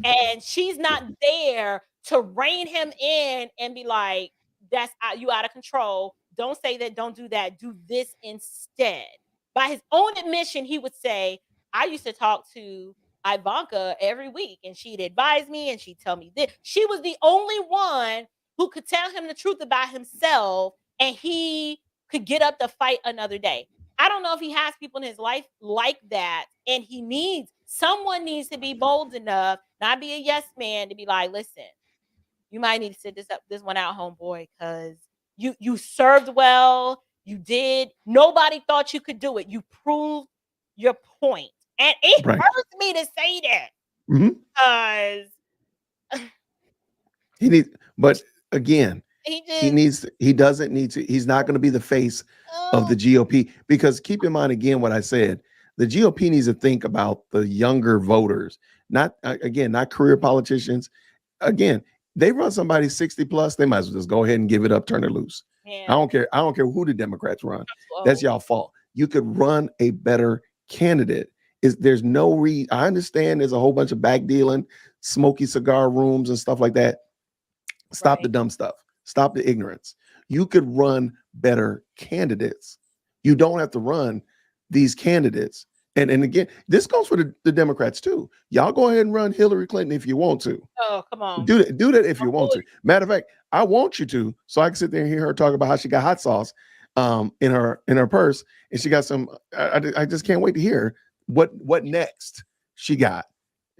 And she's not there to rein him in and be like, that's you out of control. Don't say that. Don't do that. Do this instead. By his own admission, he would say, I used to talk to Ivanka every week, and she'd advise me and she'd tell me this. She was the only one who could tell him the truth about himself, and he could get up to fight another day. I don't know if he has people in his life like that, and someone needs to be bold enough, not be a yes man, to be like, listen, you might need to sit this one out, homeboy, because you served well. You did. Nobody thought you could do it. You proved your point. And it hurts me to say that. Because he needs, but again, he doesn't need to, he's not going to be the face of the GOP, because keep in mind again what I said, the GOP needs to think about the younger voters, not career politicians. Again, they run somebody 60 plus, they might as well just go ahead and give it up, turn it loose. Yeah. I don't care who the Democrats run. That's y'all fault. You could run a better candidate. There's no reason. I understand there's a whole bunch of back dealing, smoky cigar rooms and stuff like that. Stop the dumb stuff. Stop the ignorance. You could run better candidates. You don't have to run these candidates. And again, this goes for the Democrats too. Y'all go ahead and run Hillary Clinton if you want to. Oh, come on. Do that if you want to. Matter of fact, I want you to, so I can sit there and hear her talk about how she got hot sauce in her purse, and she got some. I just can't wait to hear what next she got.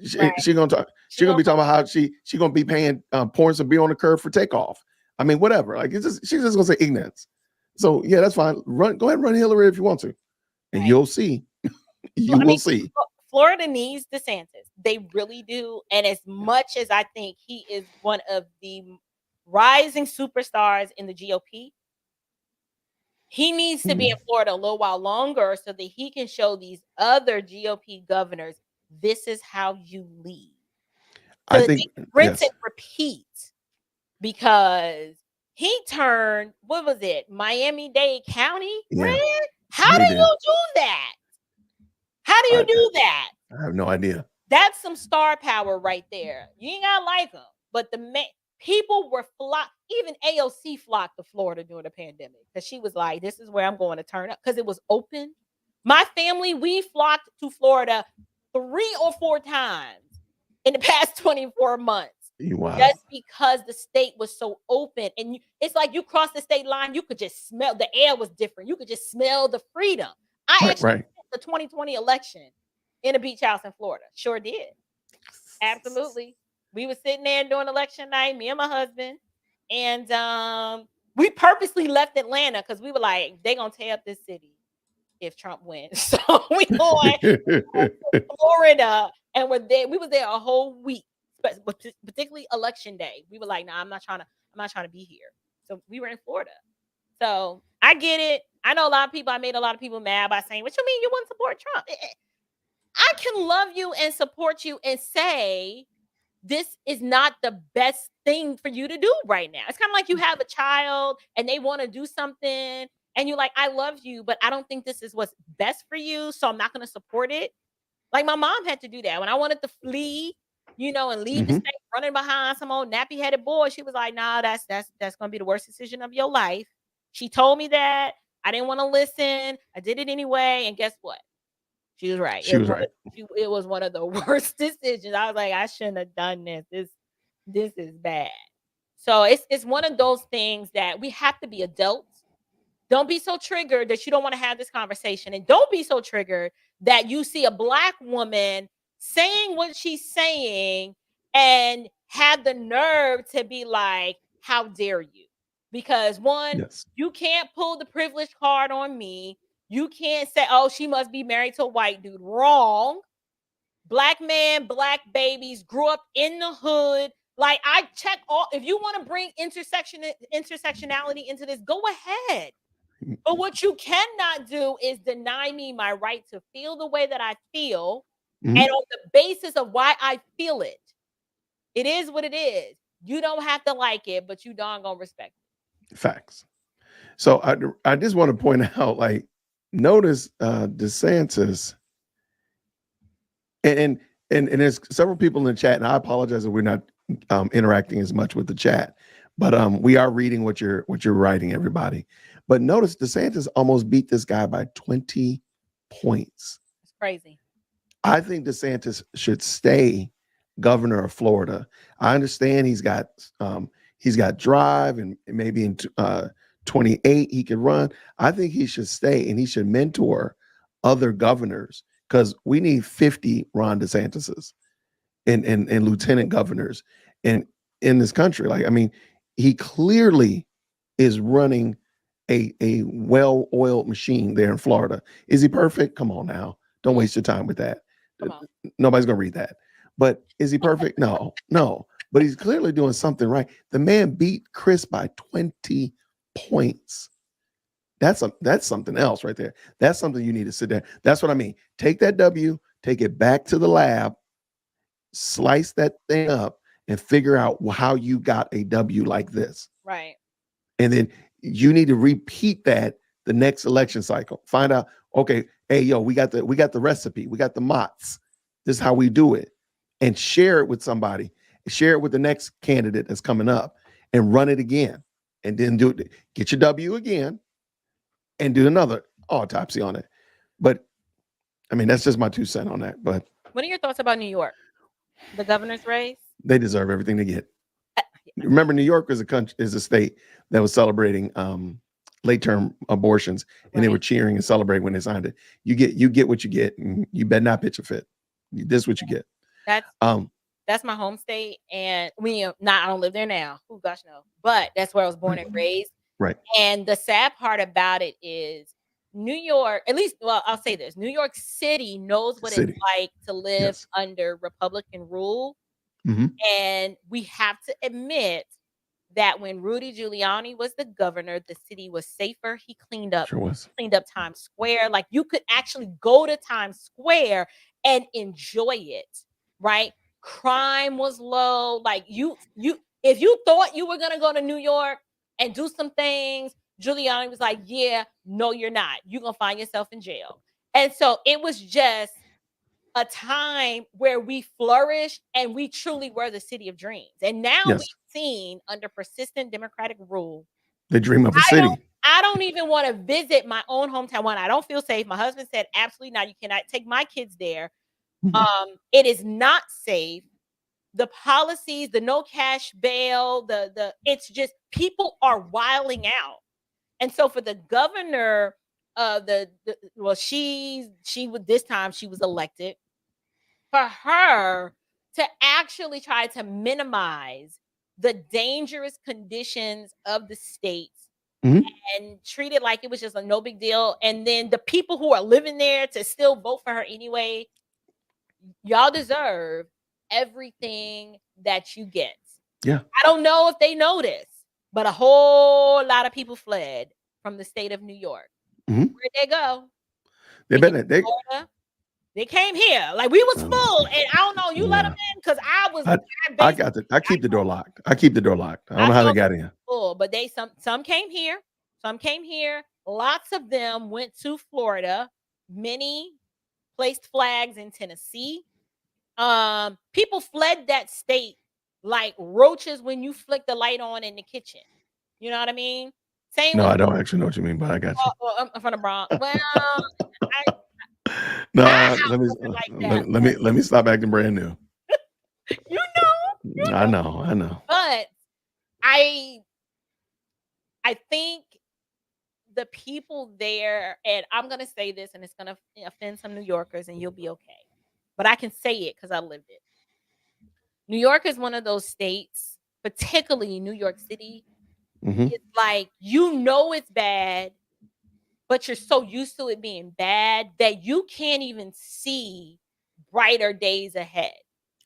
She gonna talk. She gonna be talking about how she gonna be paying pouring some beer on the curb for takeoff. I mean, whatever. Like she's just gonna say ignorance. So yeah, that's fine. Go ahead and run Hillary if you want to, and you'll see. You will see. Florida needs DeSantis. They really do. And as much as I think he is one of the rising superstars in the GOP, he needs to be in Florida a little while longer so that he can show these other GOP governors, this is how you lead. So I think rinse and repeat, because he turned, what was it, Miami-Dade County? Yeah. How do you do that? How do you do that? I have no idea. That's some star power right there. You ain't gotta like them, but people were flocked. Even AOC flocked to Florida during the pandemic because she was like, "This is where I'm going to turn up," because it was open. My family, we flocked to Florida 3 or 4 times in the past 24 months. Wow. Just because the state was so open, and it's like you cross the state line, you could just smell the air was different. You could just smell the freedom. I actually the 2020 election in a beach house in Florida. Sure did. Absolutely. We were sitting there during election night, me and my husband, and we purposely left Atlanta because we were like, they're gonna tear up this city if Trump wins. So we going to Florida, and we were there a whole week, but particularly election day. We were like, nah, I'm not trying to be here. So we were in Florida. So I get it. I know I made a lot of people mad by saying, what you mean you wouldn't support Trump? I can love you and support you and say, this is not the best thing for you to do right now. It's kind of like you have a child and they want to do something and you're like, I love you, but I don't think this is what's best for you, so I'm not going to support it. Like my mom had to do that when I wanted to flee, and leave the state, running behind some old nappy-headed boy. She was like, nah, that's going to be the worst decision of your life. She told me that. I didn't want to listen. I did it anyway. And guess what? She was right. It was one of the worst decisions. I was like, I shouldn't have done this. This is bad. So it's one of those things that we have to be adults. Don't be so triggered that you don't want to have this conversation. And don't be so triggered that you see a Black woman saying what she's saying and have the nerve to be like, how dare you? Because one, you can't pull the privilege card on me. You can't say, oh, she must be married to a white dude. Wrong. Black man, Black babies, grew up in the hood. Like, I check all. If you want to bring intersectionality into this, go ahead. But what you cannot do is deny me my right to feel the way that I feel, and on the basis of why I feel it. It is what it is. You don't have to like it, but you darn gonna respect it. Facts. So I just want to point out, like, notice DeSantis, and there's several people in the chat, and I apologize that we're not interacting as much with the chat, but we are reading what you're writing, everybody. But notice DeSantis almost beat this guy by 20 points. It's crazy. I think DeSantis should stay governor of Florida. I understand he's got drive, and maybe in 28 he could run. I think he should stay, and he should mentor other governors, because we need 50 Ron DeSantis's and lieutenant governors in this country. Like, I mean, he clearly is running a well-oiled machine there in Florida. Is he perfect? Come on now. Don't waste your time with that. Nobody's gonna read that. But is he perfect? No. But he's clearly doing something right. The man beat Chris by 20 points. That's something else right there. That's something you need to sit there. That's what I mean. Take that W, take it back to the lab, slice that thing up, and figure out how you got a W like this. Right. And then you need to repeat that the next election cycle. Find out, okay, hey, yo, we got the recipe, we got the mots. This is how we do it. And share it with somebody. Share it with the next candidate that's coming up, and run it again. And then get your W again and do another autopsy on it. But I mean, that's just my 2 cents on that. But what are your thoughts about New York? The governor's race? They deserve everything they get. Remember, New York is a state that was celebrating late-term abortions, and they were cheering and celebrating when they signed it. You get what you get, and you better not pitch a fit. This is what you get. That's my home state, and I don't live there now. Oh gosh, no. But that's where I was born and raised. Right. And the sad part about it is New York, at least, well, I'll say this: New York City knows what it's like to live under Republican rule. Mm-hmm. And we have to admit that when Rudy Giuliani was the governor, the city was safer. He cleaned up Times Square. Like, you could actually go to Times Square and enjoy it, right? Crime was low. Like, if you thought you were gonna go to New York and do some things, Giuliani was like, yeah, no, you're not. You're gonna find yourself in jail. And so it was just a time where we flourished and we truly were the city of dreams. And now we've seen, under persistent Democratic rule, the dream of a city. I don't even want to visit my own hometown. One, I don't feel safe. My husband said, absolutely not. You cannot take my kids there. Mm-hmm. It is not safe. The policies, the no cash bail, it's just, people are wiling out. And so for the governor, she was, this time she was elected, for her to actually try to minimize the dangerous conditions of the state, mm-hmm. and treat it like it was just a no big deal. And then the people who are living there to still vote for her anyway. Y'all deserve everything that you get. Yeah. I don't know if they know this, but a whole lot of people fled from the state of New York. Mm-hmm. Where'd they go? They came here. Like, we was full, and I don't know. You let them in, because I keep the door locked. I don't know how they got in. Full, but some came here. Some came here. Lots of them went to Florida. Many placed flags in Tennessee. People fled that state like roaches when you flick the light on in the kitchen. You know what I mean? I don't actually know what you mean, but I got you. I'm from the Bronx. Well, let me stop acting brand new. You know. I know. But I think the people there, and I'm gonna say this, and it's gonna offend some New Yorkers, and you'll be okay. But I can say it because I lived it. New York is one of those states, particularly New York City. Mm-hmm. It's like, it's bad, but you're so used to it being bad that you can't even see brighter days ahead.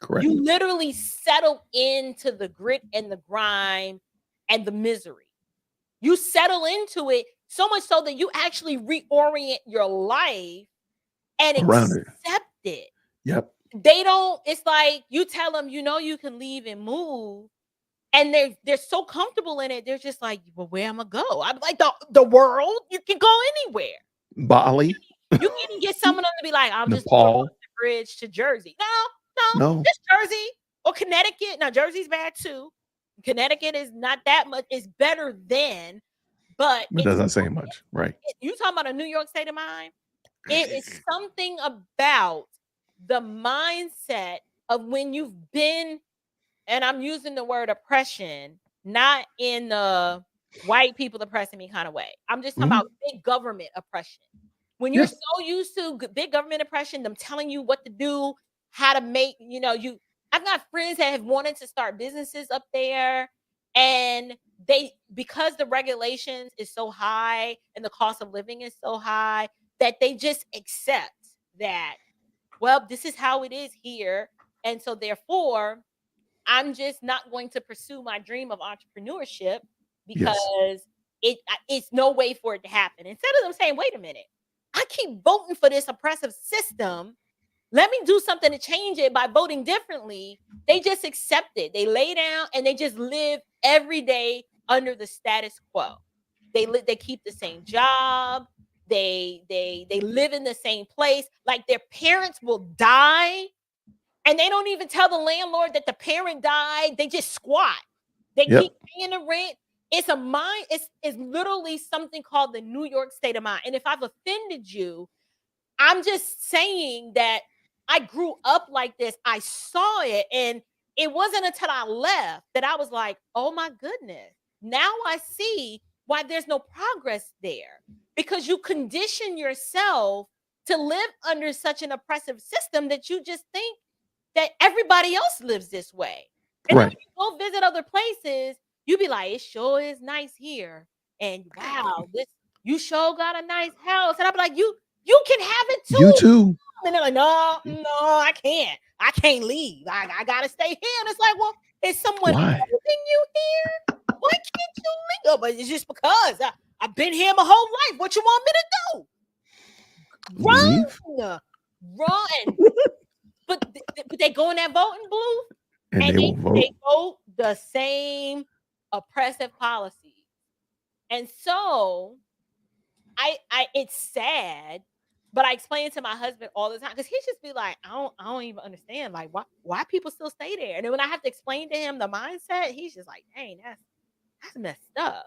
Correct. You literally settle into the grit and the grime and the misery. You settle into it so much so that you actually reorient your life and accept it. Yep. It's like, you tell them, you can leave and move. And they're so comfortable in it. They're just like, well, where am I go? I'm like, the world, you can go anywhere. Bali. You can get some of them to be like, I'll just Nepal. cross the bridge to Jersey. No. Just Jersey or Connecticut. Now, Jersey's bad too. Connecticut is not that much. It's better than, but it doesn't say much, right? You talking about a New York state of mind? It is something about the mindset of when you've been, and I'm using the word oppression, not in the white people oppressing me kind of way. I'm just talking about big government oppression. When you're so used to big government oppression, them telling you what to do, how to make, I've got friends that have wanted to start businesses up there, and because the regulations is so high and the cost of living is so high, that they just accept that, well, this is how it is here. And so therefore, I'm just not going to pursue my dream of entrepreneurship because it's no way for it to happen. Instead of them saying, wait a minute, I keep voting for this oppressive system. Let me do something to change it by voting differently. They just accept it. They lay down and they just live every day under the status quo. They keep the same job. They live in the same place. Like their parents will die, and they don't even tell the landlord that the parent died. They just squat. They keep paying the rent. It's a mind. It's literally something called the New York state of mind. And if I've offended you, I'm just saying that I grew up like this. I saw it, and it wasn't until I left that I was like, oh my goodness. Now I see why there's no progress there, because you condition yourself to live under such an oppressive system that you just think that everybody else lives this way. And then when you go visit other places, you be like, it sure is nice here. And wow, you sure got a nice house. And I'll be like, you can have it too. You too. And they're like, no, I can't. I can't leave. I gotta stay here. And it's like, well, is someone holding you here? Why can't you leave? Oh, but it's just because I've been here my whole life. What you want me to do? Run. Run. But they go in that voting booth and they vote the same oppressive policies. And so it's sad, but I explain it to my husband all the time, because he just be like, I don't even understand, like why people still stay there. And then when I have to explain to him the mindset, he's just like, dang, that's messed up.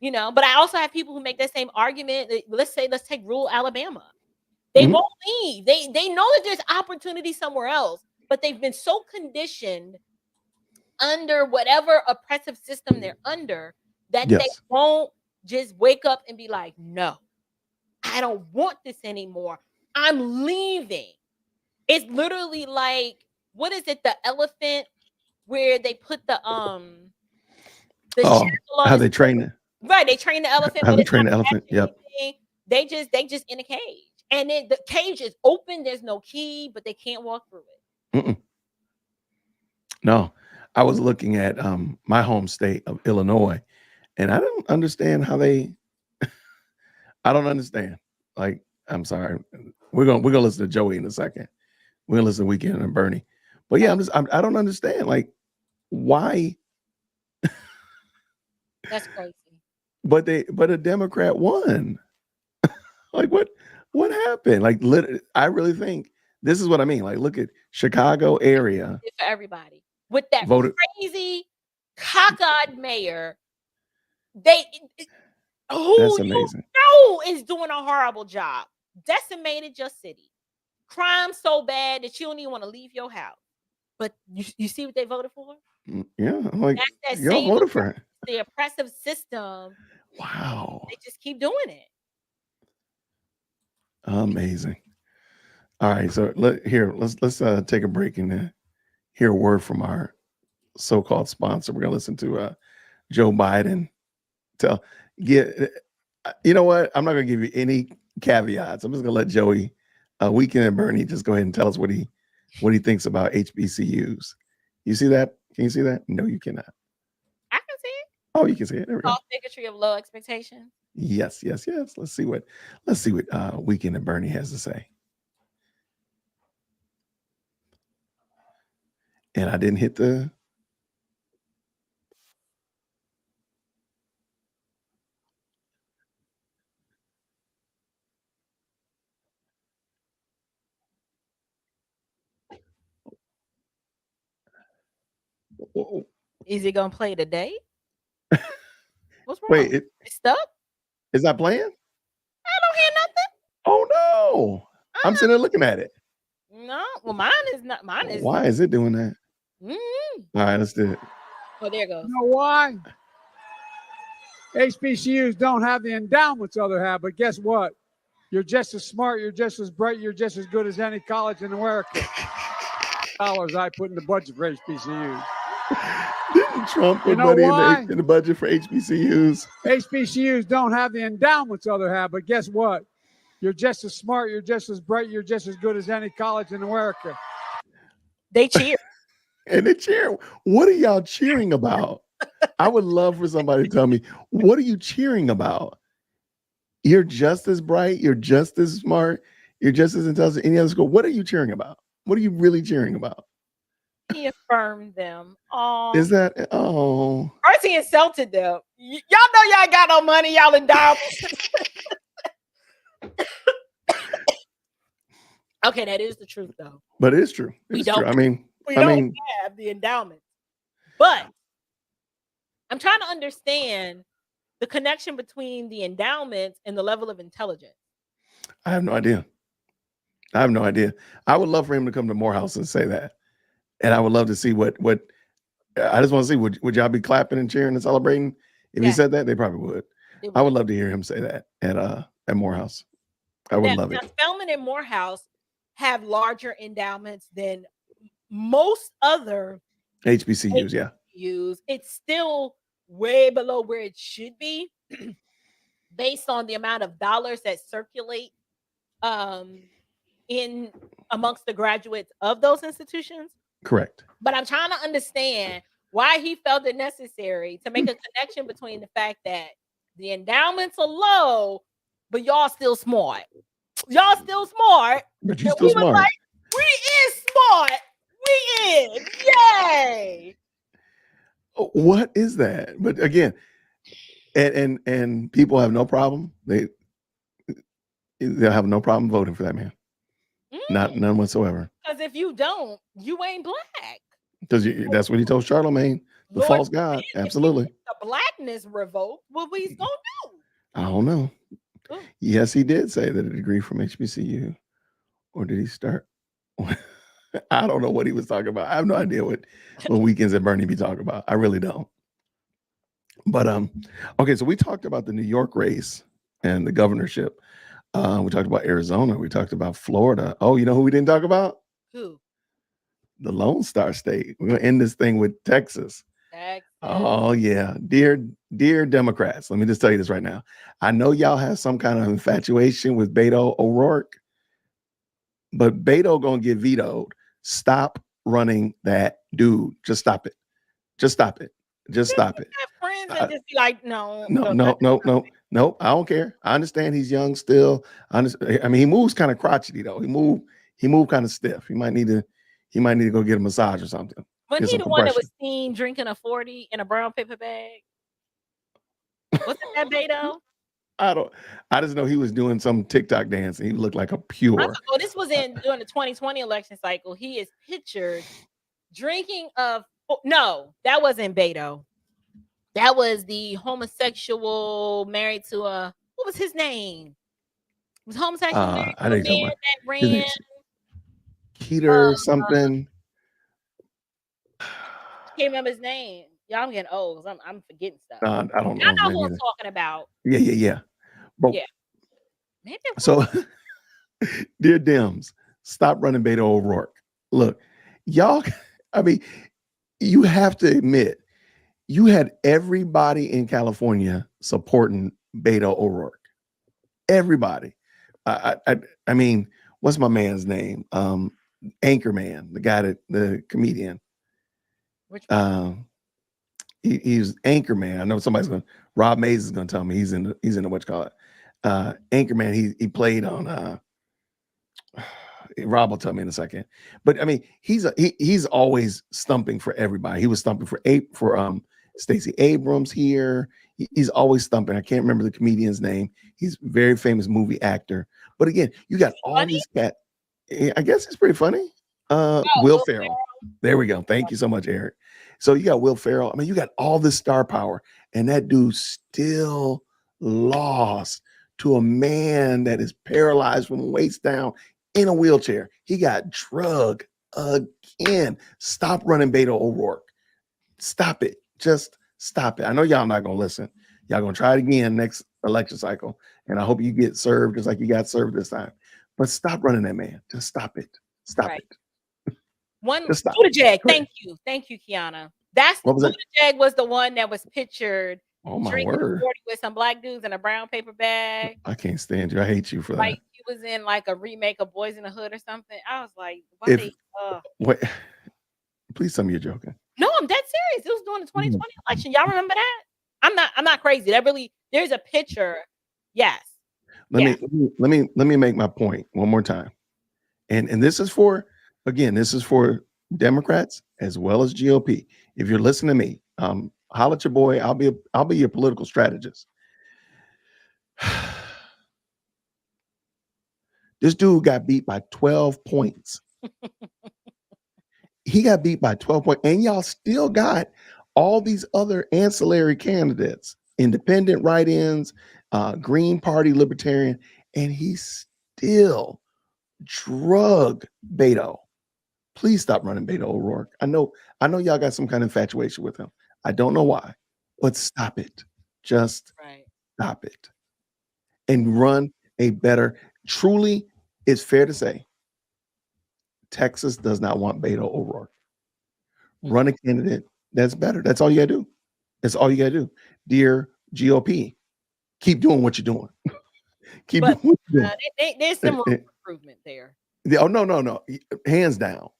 But I also have people who make that same argument. Let's take rural Alabama. They won't leave. They know that there's opportunity somewhere else, but they've been so conditioned under whatever oppressive system they're under that they won't just wake up and be like, no, I don't want this anymore. I'm leaving. It's literally like, what is it? The elephant where they put the how they train it. Right, they train the elephant. How they train the elephant. Yep. They just in a cage. And then the cage is open. There's no key, but they can't walk through it. No, I was looking at my home state of Illinois, and I don't understand how they. I don't understand. Like, I'm sorry. We're gonna listen to Joey in a second. We're gonna listen to Weekend and Bernie. But yeah, I don't understand. Like, why? That's crazy. But a Democrat won. Like, what happened? Like, I really think this is what I mean. Like, look at Chicago area. For everybody. With that crazy, cockeyed mayor, that's amazing. Is doing a horrible job. Decimated your city. Crime so bad that you don't even want to leave your house. But you see what they voted for? Yeah, I'm like, y'all voted for it. The oppressive system. Wow. They just keep doing it. Amazing. All right, so let's take a break and hear a word from our so-called sponsor. We're gonna listen to Joe Biden. You know what? I'm not gonna give you any caveats. I'm just gonna let Joey, Weekend and Bernie, just go ahead and tell us what he thinks about HBCUs. You see that? Can you see that? No, you cannot. I can see it. Oh, you can see it. There we go. Bigotry of low expectation. Yes. Let's see what Weekend and Bernie has to say. And I didn't hit the. Is it gonna play today? What's wrong? Wait, it's stuck? Is that playing? I don't hear nothing. Oh no! I'm sitting there looking at it. No, well, mine is not. Mine is. Why is it doing that? Mm. All right, let's do it. Oh, there it goes. You know why? HBCUs don't have the endowments others have, but guess what? You're just as smart, you're just as bright, you're just as good as any college in America. Dollars I put in the budget for HBCUs. Didn't Trump put You know money why? in the budget for HBCUs? HBCUs don't have the endowments others have, but guess what? You're just as smart, you're just as bright, you're just as good as any college in America. They cheer. And they cheer. What are y'all cheering about? I would love for somebody to tell me, what are you cheering about? You're just as bright, you're just as smart, you're just as intelligent as any other school. What are you cheering about? What are you really cheering about? He affirmed them. Oh, Is that first he insulted them. Y'all know y'all got no money. Y'all endowments. Okay, that is the truth, though. But it is true. We It's don't. true. I mean, We don't have the endowments, but I'm trying to understand the connection between the endowments and the level of intelligence. I have no idea. I have no idea. I would love for him to come to Morehouse and say that. And I would love to see what I just want to see, would y'all be clapping and cheering and celebrating? If he said that, they probably would. I would love to hear him say that at Morehouse. I would love it. Spelman and Morehouse have larger endowments than most other HBCUs, yeah. It's still way below where it should be based on the amount of dollars that circulate in amongst the graduates of those institutions. Correct. But I'm trying to understand why he felt it necessary to make a connection between the fact that the endowments are low, but y'all still smart. Y'all still smart. But you still smart. Like, we is smart. We is. Yay. What is that? But again, and people have no problem. They'll have no problem voting for that man. None whatsoever. Because if you don't, you ain't black. Because that's what he told Charlemagne, the Lord, false god. Absolutely. The blackness revolt, what we's gonna do? I don't know. Ooh. Yes, he did say that a degree from HBCU, or did he start? I don't know what he was talking about. I have no idea what Weekends at Bernie be talking about. I really don't. But okay, so we talked about the New York race and the governorship. We talked about Arizona. We talked about Florida. Oh, you know who we didn't talk about? Who? The Lone Star State. We're gonna end this thing with Texas. Oh yeah, dear Democrats. Let me just tell you this right now. I know y'all have some kind of infatuation with Beto O'Rourke, but Beto gonna get vetoed. Stop running that dude. Just stop it. Just stop it. Just stop it. Have friends that just be like, no. I don't care. I understand he's young still. I mean, he moves kind of crotchety though. He moved kind of stiff. He might need to go get a massage or something. Wasn't he the one that was seen drinking a 40 in a brown paper bag? Wasn't that Beto? I just know he was doing some TikTok dance and he looked like a pure. Oh, this was during the 2020 election cycle. He is pictured drinking no, that wasn't Beto. That was the homosexual married to what was his name? It was homosexual married to a man that ran. Keter something. Can't remember his name. Y'all, I'm getting old because I'm forgetting stuff. I don't know. I know who I'm talking about. Yeah. But, yeah. Maybe so, dear Dems, stop running Beto O'Rourke. Look, y'all, I mean, you have to admit, you had everybody in California supporting Beto O'Rourke. Everybody. I mean, what's my man's name? Anchorman, the guy the comedian. Which one? He's Anchorman. I know Rob Mays is gonna tell me he's in the what you call it. Anchorman. He played on. Rob will tell me in a second. But I mean, he's always stumping for everybody. He was stumping for Stacey Abrams here. He's always stumping. I can't remember the comedian's name. He's a very famous movie actor. But again, you got all these cats. I guess it's pretty funny. Will Ferrell. There we go. Thank you so much, Eric. So you got Will Ferrell. I mean, you got all this star power, and that dude still lost to a man that is paralyzed from the waist down. in a wheelchair. He got drugged again. Stop running Beto O'Rourke. Stop it. Just stop it. I know y'all not going to listen. Y'all going to try it again next election cycle. And I hope you get served just like you got served this time. But stop running that man. Just stop it. Stop Right. it. One Just stop. Buttigieg. Go ahead. Thank you, Kiana. That's What was that? Buttigieg was the one that was pictured Oh my drinking word. 40 with some black dudes in a brown paper bag. I can't stand you. I hate you for Like that. he was in like a remake of Boys in the Hood or something. I was like, why If they what please tell me you're joking. No, I'm dead serious. It was during the 2020 election. Y'all remember that? I'm not crazy. That really, there's a picture. Yes. Let me make my point one more time. And this is for, again, this is for Democrats as well as GOP. If you're listening to me, holler at your boy. I'll be your political strategist. This dude got beat by 12 points. He got beat by 12 points, and y'all still got all these other ancillary candidates, independent write-ins, Green Party, Libertarian, and he still drug Beto. Please stop running Beto O'Rourke. I know y'all got some kind of infatuation with him. I don't know why, but stop it. Just stop it. And run a better, truly, it's fair to say, Texas does not want Beto O'Rourke. Run a candidate that's better. That's all you gotta do. That's all you gotta do. Dear GOP, keep doing what you're doing. Keep doing what you're doing. There's some room for improvement there. Oh, no. Hands down.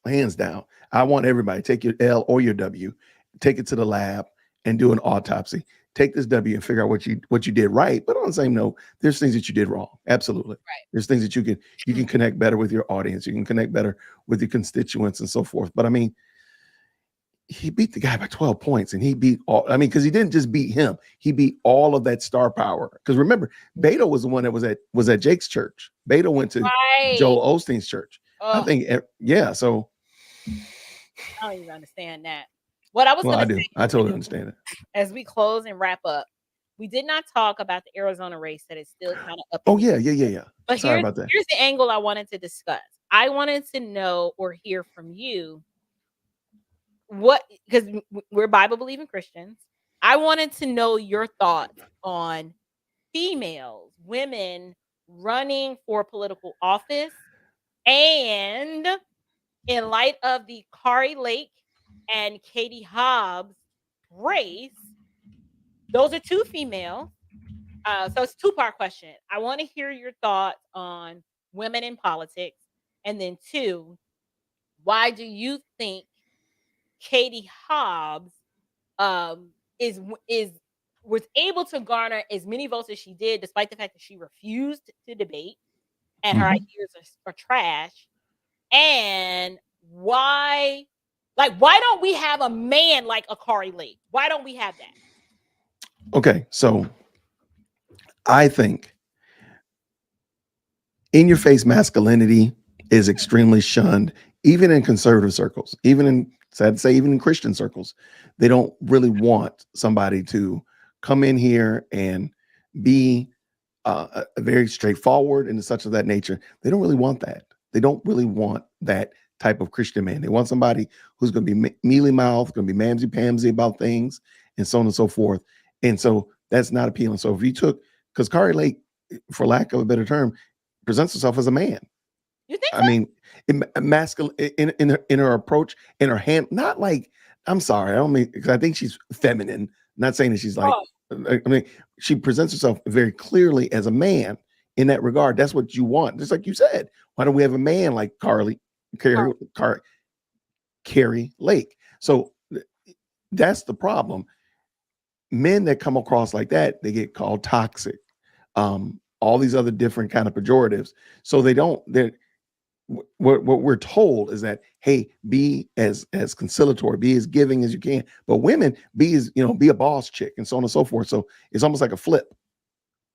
I want everybody take your L or your W, take it to the lab and do an autopsy. Take this W and figure out what you did right. But on the same note, there's things that you did wrong. Absolutely. Right. There's things that you can connect better with your audience. You can connect better with your constituents and so forth. But I mean, he beat the guy by 12 points, and he beat all. I mean, because he didn't just beat him; he beat all of that star power. Because remember, Beto was the one that was at Jake's church. Beto went to Joel Osteen's church. I think, yeah. So I don't even understand that. What I was going to say, I totally understand it. As we close and wrap up, we did not talk about the Arizona race that is still kind of up. Oh yeah. But sorry about that. Here's the angle I wanted to discuss. I wanted to know or hear from you. Because we're Bible believing Christians, I wanted to know your thoughts on women running for political office, and in light of the Kari Lake and Katie Hobbs race, those are two females. So it's a two-part question. I want to hear your thoughts on women in politics, and then two, why do you think Katie Hobbs was able to garner as many votes as she did, despite the fact that she refused to debate and her ideas are trash? And why don't we have a man like a Kari Lake? Why don't we have that? Okay, so I think in-your-face masculinity is extremely shunned, even in conservative circles, sad to say, even in Christian circles. They don't really want somebody to come in here and be a very straightforward and such of that nature. They don't really want that. They don't really want that type of Christian man. They want somebody who's going to be mealy-mouthed, going to be mamsy-pamsy about things, and so on and so forth. And so that's not appealing. So if you because Kari Lake, for lack of a better term, presents herself as a man. You think? I mean, masculine in her approach, in her hand, not like, I'm sorry, I don't mean, because I think she's feminine. Not saying that she's like, I mean, she presents herself very clearly as a man in that regard. That's what you want. Just like you said, why don't we have a man like Kari Lake? So that's the problem. Men that come across like that, they get called toxic. All these other different kind of pejoratives. So what we're told is that, hey, be as conciliatory, be as giving as you can. But women, be a boss chick, and so on and so forth. So it's almost like a flip.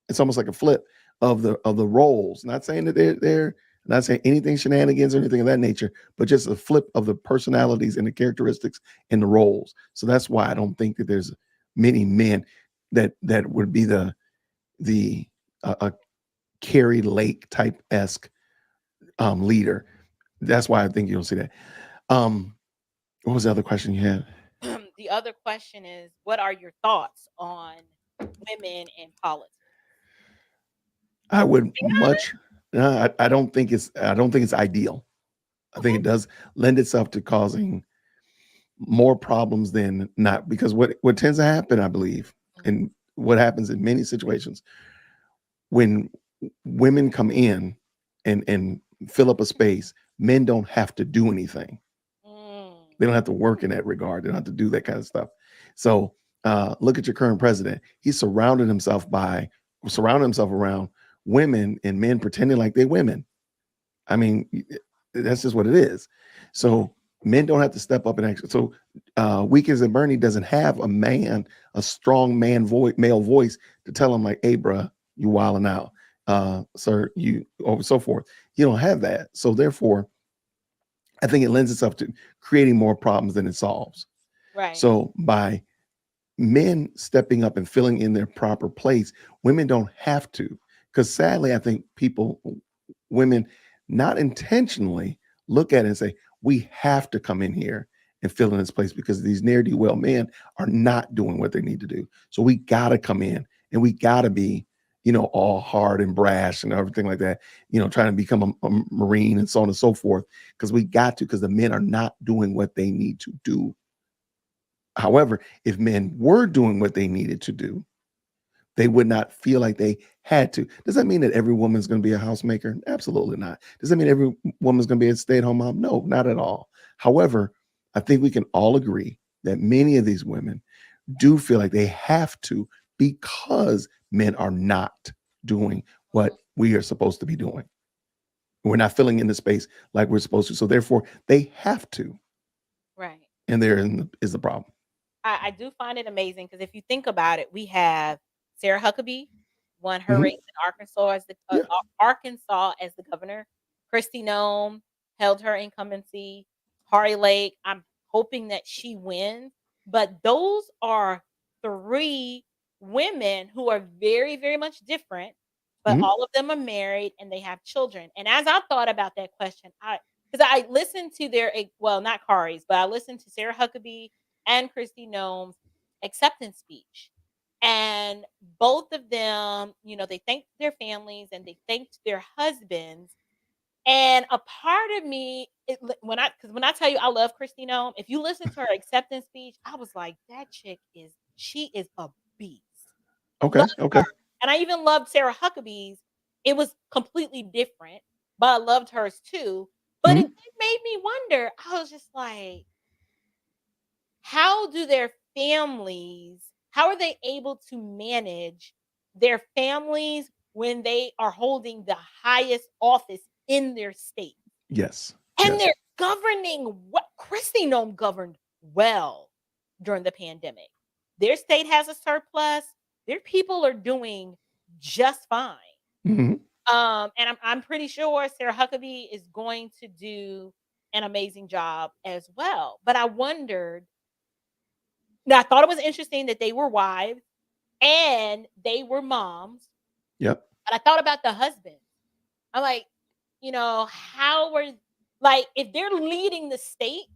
It's almost like a flip of the roles. Not saying that they're not saying anything shenanigans or anything of that nature, but just a flip of the personalities and the characteristics and the roles. So that's why I don't think that there's many men that would be the Kari Lake type-esque leader. That's why I think you don't see that. What was the other question you had? The other question is, what are your thoughts on women in politics? I would much. I don't think it's. I don't think it's ideal. I think it does lend itself to causing more problems than not. Because what tends to happen, I believe, and what happens in many situations when women come in and fill up a space, men don't have to do anything. They don't have to work in that regard. They don't have to do that kind of stuff. So look at your current president. He surrounded himself around women and men pretending like they're women. I mean, that's just what it is. So men don't have to step up and act. So Weekends at Bernie doesn't have a strong male voice to tell him like, hey, bruh, you wilding out. Sir, you or so forth. You don't have that. So therefore, I think it lends itself to creating more problems than it solves. Right. So by men stepping up and filling in their proper place, women don't have to. Because sadly, I think women, not intentionally, look at it and say, we have to come in here and fill in this place because these ne'er-do-well men are not doing what they need to do. So we got to come in and we got to be, all hard and brash and everything like that, trying to become a Marine and so on and so forth, because we got to, because the men are not doing what they need to do. However, if men were doing what they needed to do, they would not feel like they had to. Does that mean that every woman's going to be a housemaker? Absolutely not. Does that mean every woman's going to be a stay-at-home mom? No, not at all. However, I think we can all agree that many of these women do feel like they have to because men are not doing what we are supposed to be doing. We're not filling in the space like we're supposed to. So therefore, they have to. Right. And therein is the problem. I do find it amazing because if you think about it, we have Sarah Huckabee won her race in Arkansas as the governor. Kristi Noem held her incumbency. Kari Lake, I'm hoping that she wins. But those are three women who are very, very much different, but all of them are married and they have children. And as I thought about that question, because I listened to not Kari's, but I listened to Sarah Huckabee and Kristi Noem's acceptance speech. And both of them, they thanked their families and they thanked their husbands. And a part of me, when I tell you I love Kristi Noem, if you listen to her acceptance speech, I was like, that chick she is a beast. Okay. Loved Okay. her. And I even loved Sarah Huckabee's. It was completely different, but I loved hers too. But it made me wonder. I was just like, how are they able to manage their families when they are holding the highest office in their state? Yes. And they're governing what Kristi Noem governed well during the pandemic. Their state has a surplus. Their people are doing just fine. And I'm pretty sure Sarah Huckabee is going to do an amazing job as well. But I wondered, now I thought it was interesting that they were wives and they were moms. Yep. But I thought about the husband. I'm like, if they're leading the state,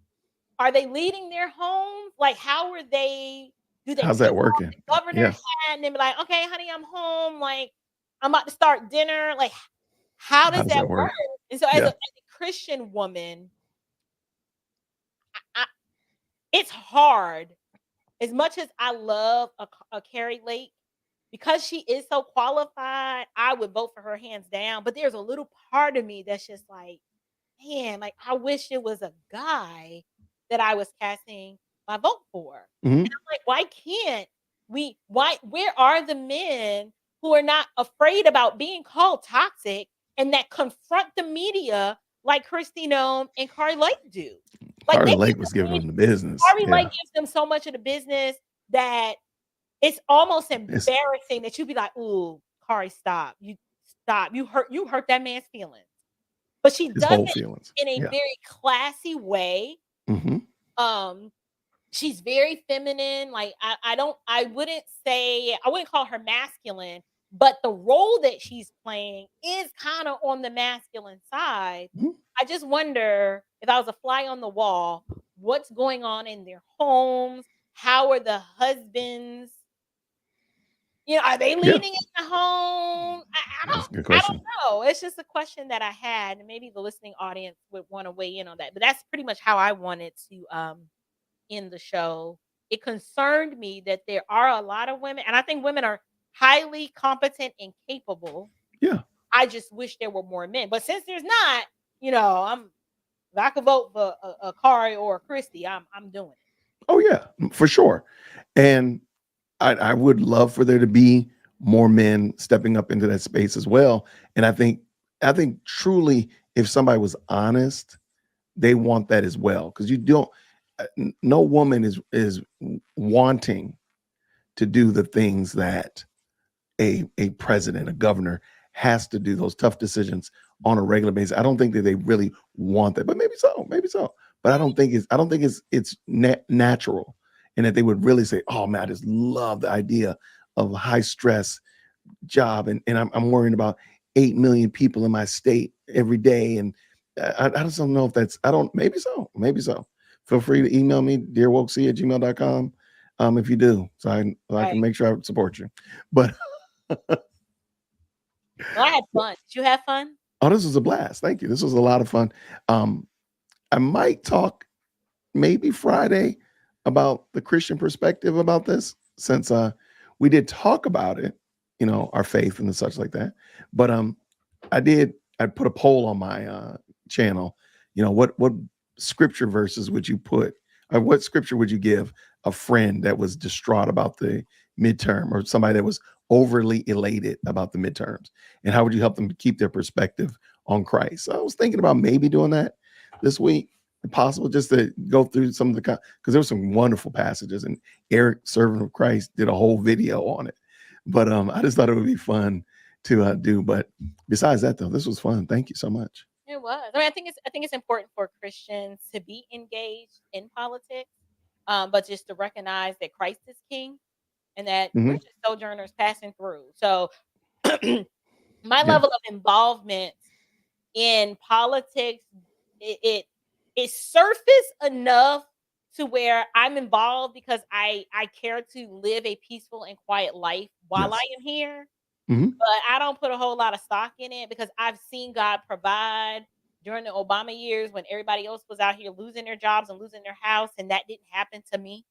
are they leading their homes? Like, how are they? Do they How's take that working? off the governor's hat and then be like, okay, honey, I'm home. Like, I'm about to start dinner. Like, how does that work? And so, as a Christian woman, it's hard. As much as I love a Kari Lake, because she is so qualified, I would vote for her hands down. But there's a little part of me that's just like, man, like I wish it was a guy that I was casting my vote for. And I'm like, why can't where are the men who are not afraid about being called toxic and that confront the media like Kristi Noem and Kari Lake do? Like Kari Lake was giving them the business. Kari Lake gives them so much of the business that it's almost embarrassing that you'd be like, "Ooh, Kari, stop! You stop! You hurt that man's feelings." But she does it in a very classy way. She's very feminine. Like I wouldn't call her masculine, but the role that she's playing is kind of on the masculine side. I just wonder, if I was a fly on the wall, what's going on in their homes? How are the husbands? You know, are they leading in the home? That's a good I question. don't know. It's just a question that I had, and maybe the listening audience would want to weigh in on that. But that's pretty much how I wanted to end the show. It concerned me that there are a lot of women, and I think women are highly competent and capable. Yeah. I just wish there were more men. But since there's not, you know, if I could vote for a Kari or a Christy, I'm doing it. Oh yeah, for sure. And I would love for there to be more men stepping up into that space as well. And I think truly, if somebody was honest, they want that as well. Because you don't, no woman is wanting to do the things that a president, a governor has to do, those tough decisions on a regular basis. I don't think that they really want that, but maybe so. But I don't think it's natural, and that they would really say, "Oh man, I just love the idea of a high stress job, and I'm worrying about 8 million people in my state every day." And I just don't know if that's. I don't. Maybe so. Feel free to email me, dearwokec@gmail.com, if you do, so I can make sure I support you. But Well, I had fun. Did you have fun? oh, this was a blast. Thank you. This was a lot of fun. I might talk maybe Friday about the Christian perspective about this, since we did talk about it, you know, our faith and such like that. But I put a poll on my channel, you know, what scripture verses would you put, or what scripture would you give a friend that was distraught about the midterm, or somebody that was overly elated about the midterms, and how would you help them keep their perspective on Christ? So I was thinking about maybe doing that this week, if possible, just to go through some of the, because there were some wonderful passages, and Eric, servant of Christ, did a whole video on it. But I just thought it would be fun to do. But besides that, though, this was fun. Thank you so much. It was. I mean, I think it's important for Christians to be engaged in politics, but just to recognize that Christ is King, and that we're just sojourners passing through. So my level of involvement in politics, it surfaced enough to where I'm involved because I care to live a peaceful and quiet life while I am here. But I don't put a whole lot of stock in it, because I've seen God provide during the Obama years when everybody else was out here losing their jobs and losing their house, and that didn't happen to me.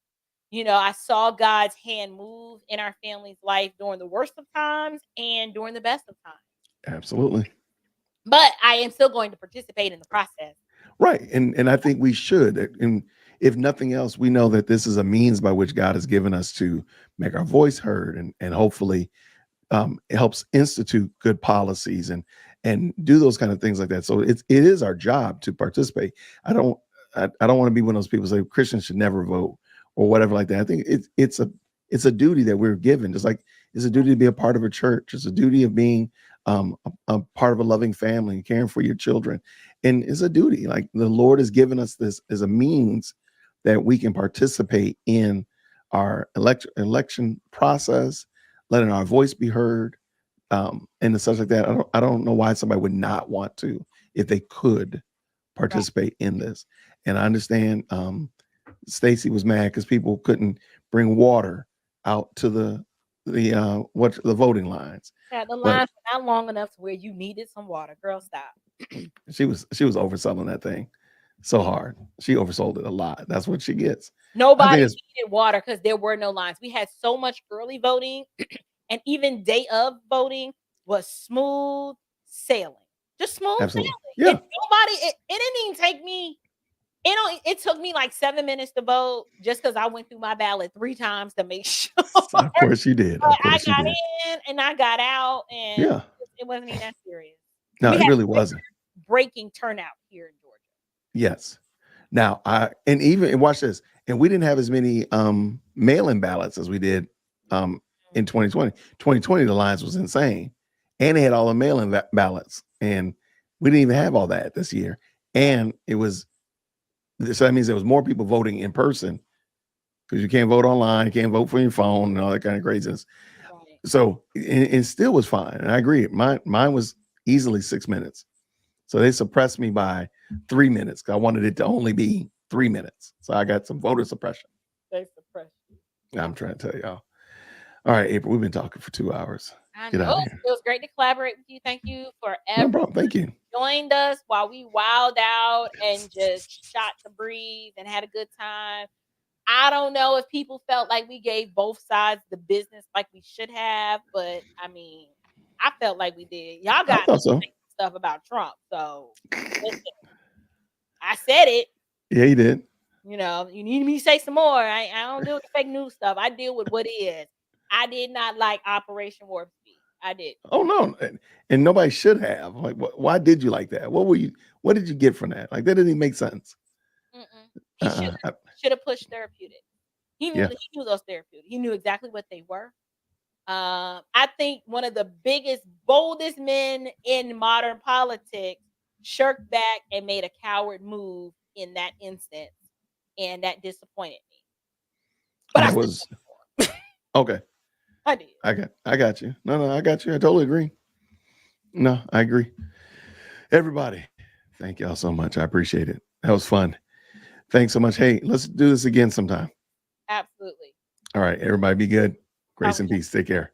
You know, I saw God's hand move in our family's life during the worst of times and during the best of times. Absolutely. But I am still going to participate in the process. Right. And I think we should. And if nothing else, we know that this is a means by which God has given us to make our voice heard, and hopefully it helps institute good policies and do those kind of things like that. So it is our job to participate. I don't want to be one of those people who say Christians should never vote or whatever like that. I think it's a duty that we're given, just like it's a duty to be a part of a church. It's a duty of being a part of a loving family and caring for your children. And it's a duty, like the Lord has given us this as a means that we can participate in our election process, letting our voice be heard, and such like that. I don't know why somebody would not want to, if they could participate in this. And I understand Stacy was mad because people couldn't bring water out to the voting lines. Yeah, the lines were not long enough to where you needed some water. Girl, stop. She was overselling that thing so hard. She oversold it a lot. That's what she gets. Nobody needed water because there were no lines. We had so much early voting, and even day of voting was smooth sailing. Just smooth sailing. Yeah. It didn't even take me. It took me like 7 minutes to vote, just because I went through my ballot 3 times to make sure. Of course you did. Of course I got in and I got out, and it wasn't even that serious. No, it really wasn't. Breaking turnout here in Georgia. Yes. Now, watch this. And we didn't have as many mail-in ballots as we did in 2020. 2020, the lines was insane, and they had all the mail-in ballots, and we didn't even have all that this year. And so that means there was more people voting in person, because you can't vote online, you can't vote from your phone, and all that kind of craziness. So it still was fine. And I agree. Mine was easily 6 minutes. So they suppressed me by 3 minutes because I wanted it to only be 3 minutes. So I got some voter suppression. They suppressed you. I'm trying to tell y'all. All right, April, we've been talking for 2 hours. I Get know. out of here. It was great to collaborate with you. Thank you for No problem. Thank you. joined us while we wilded out and just shot the breeze and had a good time. I don't know if people felt like we gave both sides the business like we should have, but I mean, I felt like we did. Y'all I got thought so. stuff about Trump, so listen, I said it. Yeah, you did. You know, you need me to say some more. I don't deal with the fake news stuff. I deal with what is. I did not like Operation Warp Speed. I did. Oh no, and nobody should have. Like, why did you like that? What did you get from that? Like, that didn't even make sense. He should have pushed therapeutics. He knew he knew those therapeutics. He knew exactly what they were. I think one of the biggest, boldest men in modern politics shirked back and made a coward move in that instance, and that disappointed me. But I was okay. I did. I got you. No, I got you. I totally agree. No, I agree. Everybody, thank y'all so much. I appreciate it. That was fun. Thanks so much. Hey, let's do this again sometime. Absolutely. All right, everybody be good. Grace and peace. Take care.